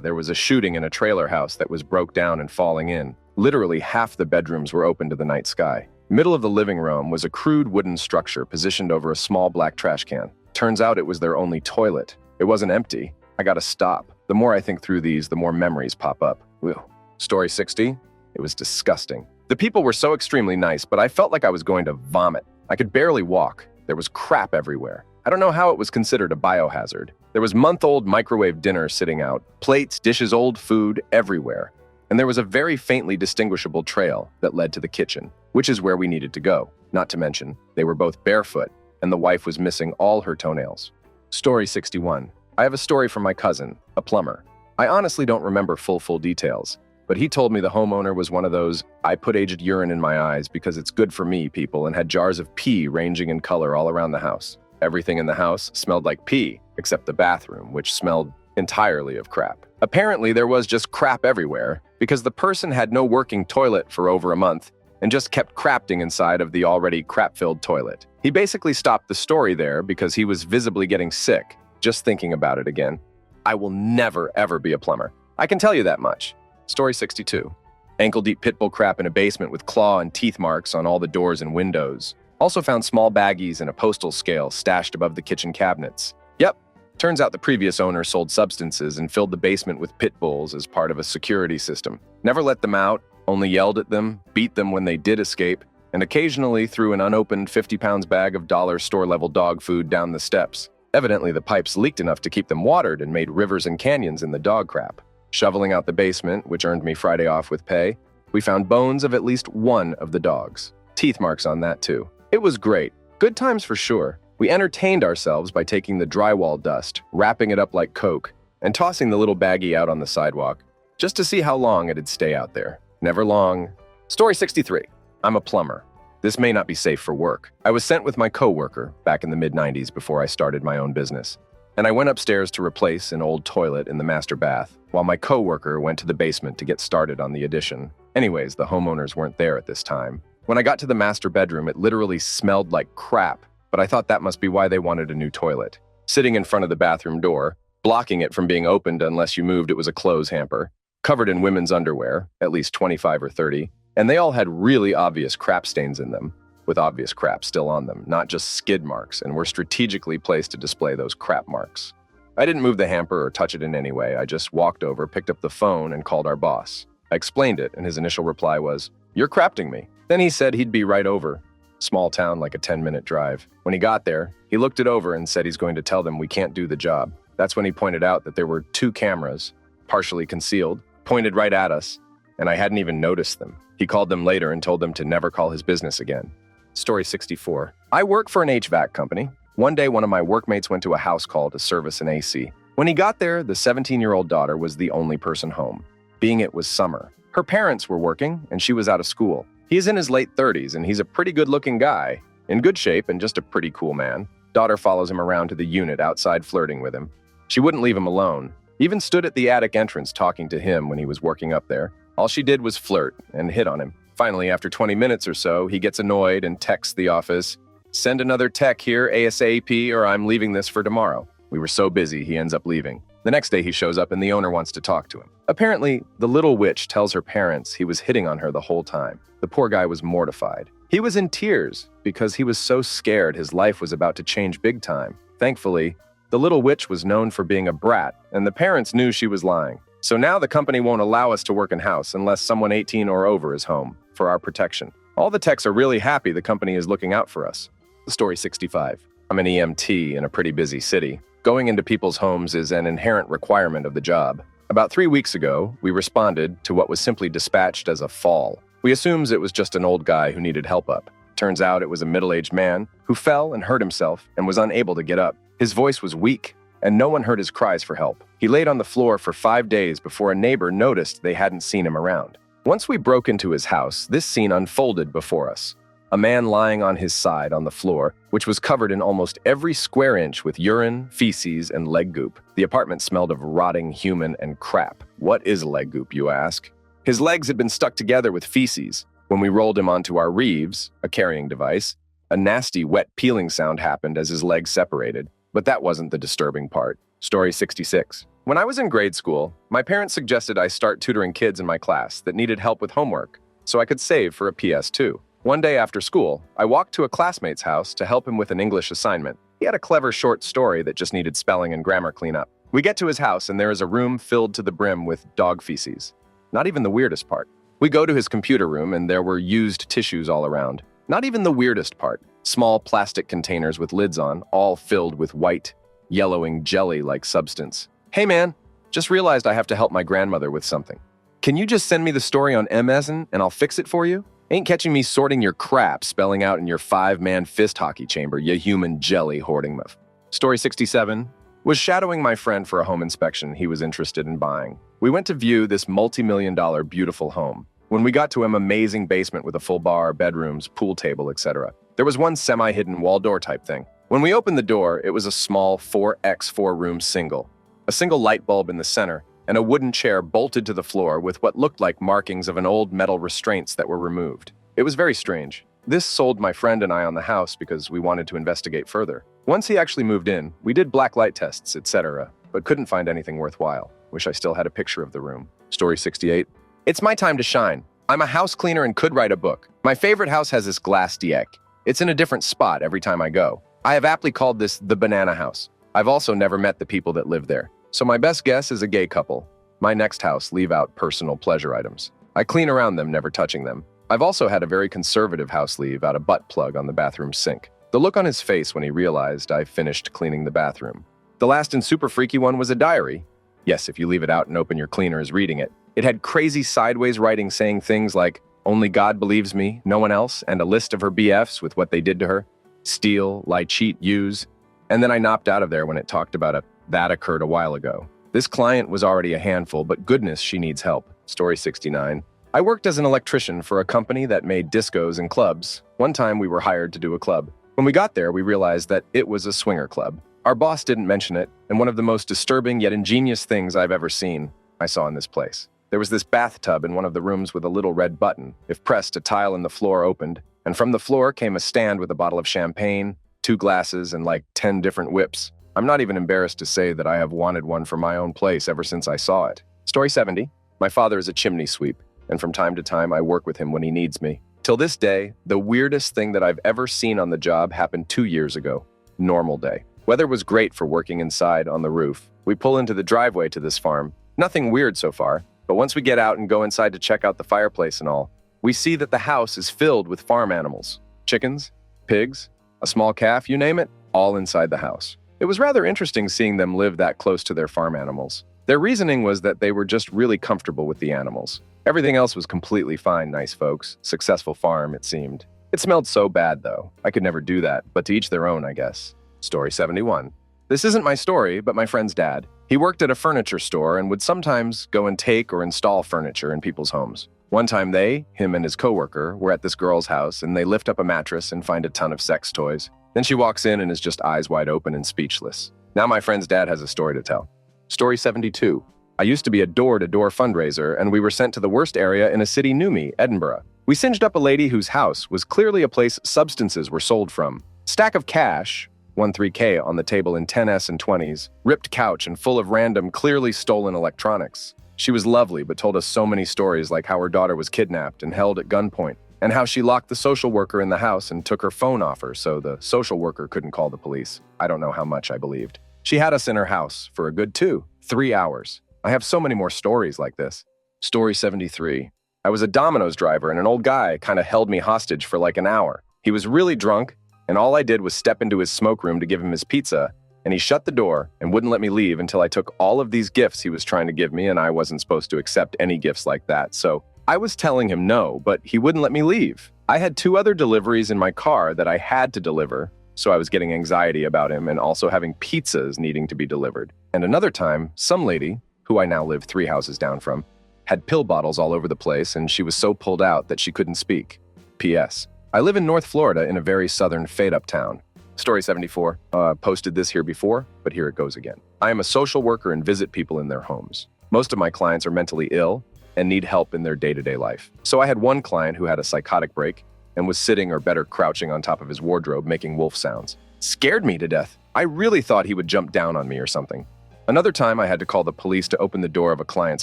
There was a shooting in a trailer house that was broke down and falling in. Literally half the bedrooms were open to the night sky. Middle of the living room was a crude wooden structure positioned over a small black trash can. Turns out it was their only toilet. It wasn't empty. I gotta stop. The more I think through these, the more memories pop up. Whew. Story 60. It was disgusting. The people were so extremely nice, but I felt like I was going to vomit. I could barely walk. There was crap everywhere. I don't know how it was considered a biohazard. There was month-old microwave dinner sitting out, plates, dishes, old food everywhere. And there was a very faintly distinguishable trail that led to the kitchen, which is where we needed to go. Not to mention, they were both barefoot, and the wife was missing all her toenails. Story 61. I have a story from my cousin, a plumber. I honestly don't remember full details, but he told me the homeowner was one of those "I put aged urine in my eyes because it's good for me" people, and had jars of pee ranging in color all around the house. Everything in the house smelled like pee, except the bathroom, which smelled entirely of crap. Apparently, there was just crap everywhere because the person had no working toilet for over a month and just kept crapting inside of the already crap-filled toilet. He basically stopped the story there because he was visibly getting sick just thinking about it again. I will never, ever be a plumber. I can tell you that much. Story 62. Ankle-deep pit bull crap in a basement with claw and teeth marks on all the doors and windows. Also found small baggies and a postal scale stashed above the kitchen cabinets. Yep, turns out the previous owner sold substances and filled the basement with pit bulls as part of a security system. Never let them out, only yelled at them, beat them when they did escape, and occasionally threw an unopened 50-pound bag of dollar store-level dog food down the steps. Evidently, the pipes leaked enough to keep them watered and made rivers and canyons in the dog crap. Shoveling out the basement, which earned me Friday off with pay, we found bones of at least one of the dogs. Teeth marks on that, too. It was great. Good times for sure. We entertained ourselves by taking the drywall dust, wrapping it up like Coke, and tossing the little baggie out on the sidewalk, just to see how long it'd stay out there. Never long. Story 63. I'm a plumber. This may not be safe for work. I was sent with my coworker back in the mid-90s before I started my own business, and I went upstairs to replace an old toilet in the master bath, while my coworker went to the basement to get started on the addition. Anyways, the homeowners weren't there at this time. When I got to the master bedroom, it literally smelled like crap, but I thought that must be why they wanted a new toilet. Sitting in front of the bathroom door, blocking it from being opened unless you moved, it was a clothes hamper, covered in women's underwear, at least 25 or 30, and they all had really obvious crap stains in them, with obvious crap still on them, not just skid marks, and were strategically placed to display those crap marks. I didn't move the hamper or touch it in any way. I just walked over, picked up the phone, and called our boss. I explained it, and his initial reply was, "You're crapting me." Then he said he'd be right over. Small town, like a 10-minute drive. When he got there, he looked it over and said he's going to tell them we can't do the job. That's when he pointed out that there were 2 cameras, partially concealed, pointed right at us, and I hadn't even noticed them. He called them later and told them to never call his business again. Story 64. I work for an HVAC company. One day, one of my workmates went to a house call to service an AC. When he got there, the 17-year-old daughter was the only person home, being it was summer. Her parents were working, and she was out of school. He is in his late 30s, and he's a pretty good-looking guy, in good shape and just a pretty cool man. Daughter follows him around to the unit outside flirting with him. She wouldn't leave him alone, even stood at the attic entrance talking to him when he was working up there. All she did was flirt and hit on him. Finally, after 20 minutes or so, he gets annoyed and texts the office, "Send another tech here ASAP or I'm leaving this for tomorrow." We were so busy, he ends up leaving. The next day he shows up and the owner wants to talk to him. Apparently, the little witch tells her parents he was hitting on her the whole time. The poor guy was mortified. He was in tears because he was so scared his life was about to change big time. Thankfully, the little witch was known for being a brat, and the parents knew she was lying. So now the company won't allow us to work in-house unless someone 18 or over is home, for our protection. All the techs are really happy the company is looking out for us. Story 65. I'm an EMT in a pretty busy city. Going into people's homes is an inherent requirement of the job. About 3 weeks ago, we responded to what was simply dispatched as a fall. We assumed it was just an old guy who needed help up. Turns out it was a middle-aged man who fell and hurt himself and was unable to get up. His voice was weak, and no one heard his cries for help. He laid on the floor for 5 days before a neighbor noticed they hadn't seen him around. Once we broke into his house, this scene unfolded before us. A man lying on his side on the floor, which was covered in almost every square inch with urine, feces, and leg goop. The apartment smelled of rotting human and crap. What is leg goop, you ask? His legs had been stuck together with feces. When we rolled him onto our Reeves, a carrying device, a nasty wet peeling sound happened as his legs separated. But that wasn't the disturbing part. Story 66. When I was in grade school, my parents suggested I start tutoring kids in my class that needed help with homework, so I could save for a PS2. One day after school, I walked to a classmate's house to help him with an English assignment. He had a clever short story that just needed spelling and grammar cleanup. We get to his house and there is a room filled to the brim with dog feces. Not even the weirdest part. We go to his computer room and there were used tissues all around. Not even the weirdest part. Small plastic containers with lids on, all filled with white, yellowing jelly-like substance. "Hey man, just realized I have to help my grandmother with something. Can you just send me the story on MSN and I'll fix it for you? Ain't catching me sorting your crap spelling out in your 5-man fist hockey chamber, you human jelly hoarding muff." Story 67. Was shadowing my friend for a home inspection he was interested in buying. We went to view this multi-million-dollar beautiful home. When we got to him, amazing basement with a full bar, bedrooms, pool table, etc. There was one semi-hidden wall door type thing. When we opened the door, it was a small 4x4 room single. A single light bulb in the center, and a wooden chair bolted to the floor with what looked like markings of an old metal restraints that were removed. It was very strange. This sold my friend and I on the house because we wanted to investigate further. Once he actually moved in, we did black light tests, etc., but couldn't find anything worthwhile. Wish I still had a picture of the room. Story 68. It's my time to shine. I'm a house cleaner and could write a book. My favorite house has this glass deck. It's in a different spot every time I go. I have aptly called this the banana house. I've also never met the people that live there. So my best guess is a gay couple. My next house leave out personal pleasure items. I clean around them, never touching them. I've also had a very conservative house leave out a butt plug on the bathroom sink. The look on his face when he realized I finished cleaning the bathroom. The last and super freaky one was a diary. Yes, if you leave it out and open your cleaner is reading it. It had crazy sideways writing saying things like, "Only God believes me, no one else," and a list of her BFs with what they did to her. Steal, lie, cheat, use. And then I knocked out of there when it talked about that occurred a while ago. This client was already a handful, but goodness, she needs help. Story 69. I worked as an electrician for a company that made discos and clubs. One time we were hired to do a club. When we got there, we realized that it was a swinger club. Our boss didn't mention it, and one of the most disturbing yet ingenious things I've ever seen I saw in this place. There was this bathtub in one of the rooms with a little red button. If pressed, a tile in the floor opened, and from the floor came a stand with a bottle of champagne, 2 glasses, and like 10 different whips. I'm not even embarrassed to say that I have wanted one for my own place ever since I saw it. Story 70. My father is a chimney sweep, and from time to time I work with him when he needs me. Till this day, the weirdest thing that I've ever seen on the job happened 2 years ago. Normal day. Weather was great for working inside on the roof. We pull into the driveway to this farm. Nothing weird so far, but once we get out and go inside to check out the fireplace and all, we see that the house is filled with farm animals. Chickens, pigs, a small calf, you name it, all inside the house. It was rather interesting seeing them live that close to their farm animals. Their reasoning was that they were just really comfortable with the animals. Everything else was completely fine, nice folks. Successful farm, it seemed. It smelled so bad, though. I could never do that, but to each their own, I guess. Story 71. This isn't my story, but my friend's dad. He worked at a furniture store and would sometimes go and take or install furniture in people's homes. One time him and his coworker, were at this girl's house and they lift up a mattress and find a ton of sex toys. Then she walks in and is just eyes wide open and speechless. Now my friend's dad has a story to tell. Story 72. I used to be a door-to-door fundraiser and we were sent to the worst area in a city near me, Edinburgh. We singed up a lady whose house was clearly a place substances were sold from. Stack of cash, 13K on the table in 10s and 20s, ripped couch and full of random, clearly stolen electronics. She was lovely, but told us so many stories like how her daughter was kidnapped and held at gunpoint, and how she locked the social worker in the house and took her phone off her so the social worker couldn't call the police. I don't know how much I believed. She had us in her house for a good 3 hours. I have so many more stories like this. Story 73. I was a Domino's driver and an old guy kind of held me hostage for like an hour. He was really drunk, and all I did was step into his smoke room to give him his pizza, and he shut the door and wouldn't let me leave until I took all of these gifts he was trying to give me, and I wasn't supposed to accept any gifts like that. So I was telling him no, but he wouldn't let me leave. I had 2 other deliveries in my car that I had to deliver, so I was getting anxiety about him and also having pizzas needing to be delivered. And another time, some lady, who I now live 3 houses down from, had pill bottles all over the place, and she was so pulled out that she couldn't speak. P.S. I live in North Florida in a very southern fade-up town. Story 74. Posted this here before, but here it goes again. I am a social worker and visit people in their homes. Most of my clients are mentally ill and need help in their day-to-day life. So I had one client who had a psychotic break and was sitting or better crouching on top of his wardrobe making wolf sounds. Scared me to death. I really thought he would jump down on me or something. Another time I had to call the police to open the door of a client's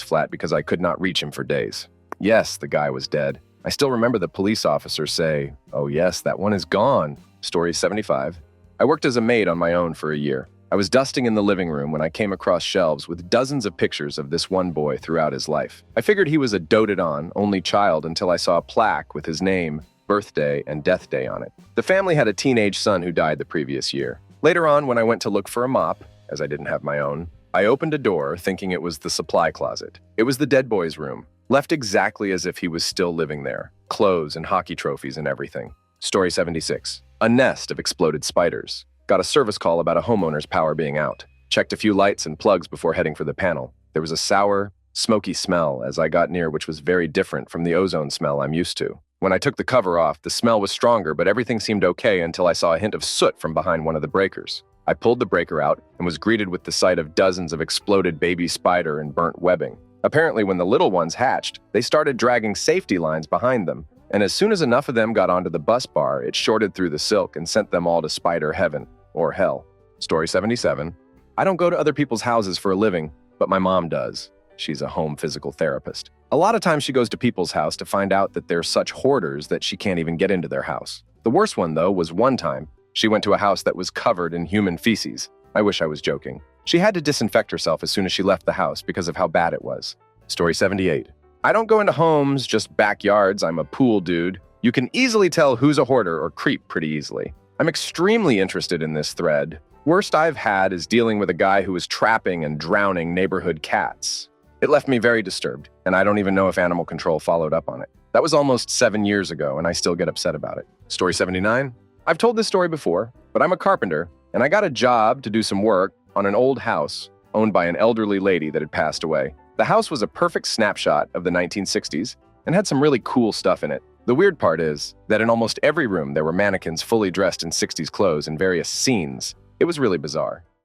flat because I could not reach him for days. Yes, the guy was dead. I still remember the police officer say, "Oh yes, that one is gone." Story 75. I worked as a maid on my own for a year. I was dusting in the living room when I came across shelves with dozens of pictures of this one boy throughout his life. I figured he was a doted-on, only child until I saw a plaque with his name, birthday, and death day on it. The family had a teenage son who died the previous year. Later on, when I went to look for a mop, as I didn't have my own, I opened a door thinking it was the supply closet. It was the dead boy's room, left exactly as if he was still living there. Clothes and hockey trophies and everything. Story 76. A nest of exploded spiders. Got a service call about a homeowner's power being out. Checked a few lights and plugs before heading for the panel. There was a sour, smoky smell as I got near, which was very different from the ozone smell I'm used to. When I took the cover off, the smell was stronger, but everything seemed okay until I saw a hint of soot from behind one of the breakers. I pulled the breaker out and was greeted with the sight of dozens of exploded baby spider and burnt webbing. Apparently, when the little ones hatched, they started dragging safety lines behind them, and as soon as enough of them got onto the bus bar, it shorted through the silk and sent them all to spider heaven, or hell. Story 77. I don't go to other people's houses for a living, but my mom does. She's a home physical therapist. A lot of times she goes to people's house to find out that they're such hoarders that she can't even get into their house. The worst one, though, was one time she went to a house that was covered in human feces. I wish I was joking. She had to disinfect herself as soon as she left the house because of how bad it was. Story 78. I don't go into homes, just backyards. I'm a pool dude. You can easily tell who's a hoarder or creep pretty easily. I'm extremely interested in this thread. Worst I've had is dealing with a guy who was trapping and drowning neighborhood cats. It left me very disturbed, and I don't even know if animal control followed up on it. That was almost 7 years ago, and I still get upset about it. Story 79. I've told this story before, but I'm a carpenter, and I got a job to do some work on an old house owned by an elderly lady that had passed away. The house was a perfect snapshot of the 1960s and had some really cool stuff in it. The weird part is that in almost every room there were mannequins fully dressed in 60s clothes in various scenes. It was really bizarre.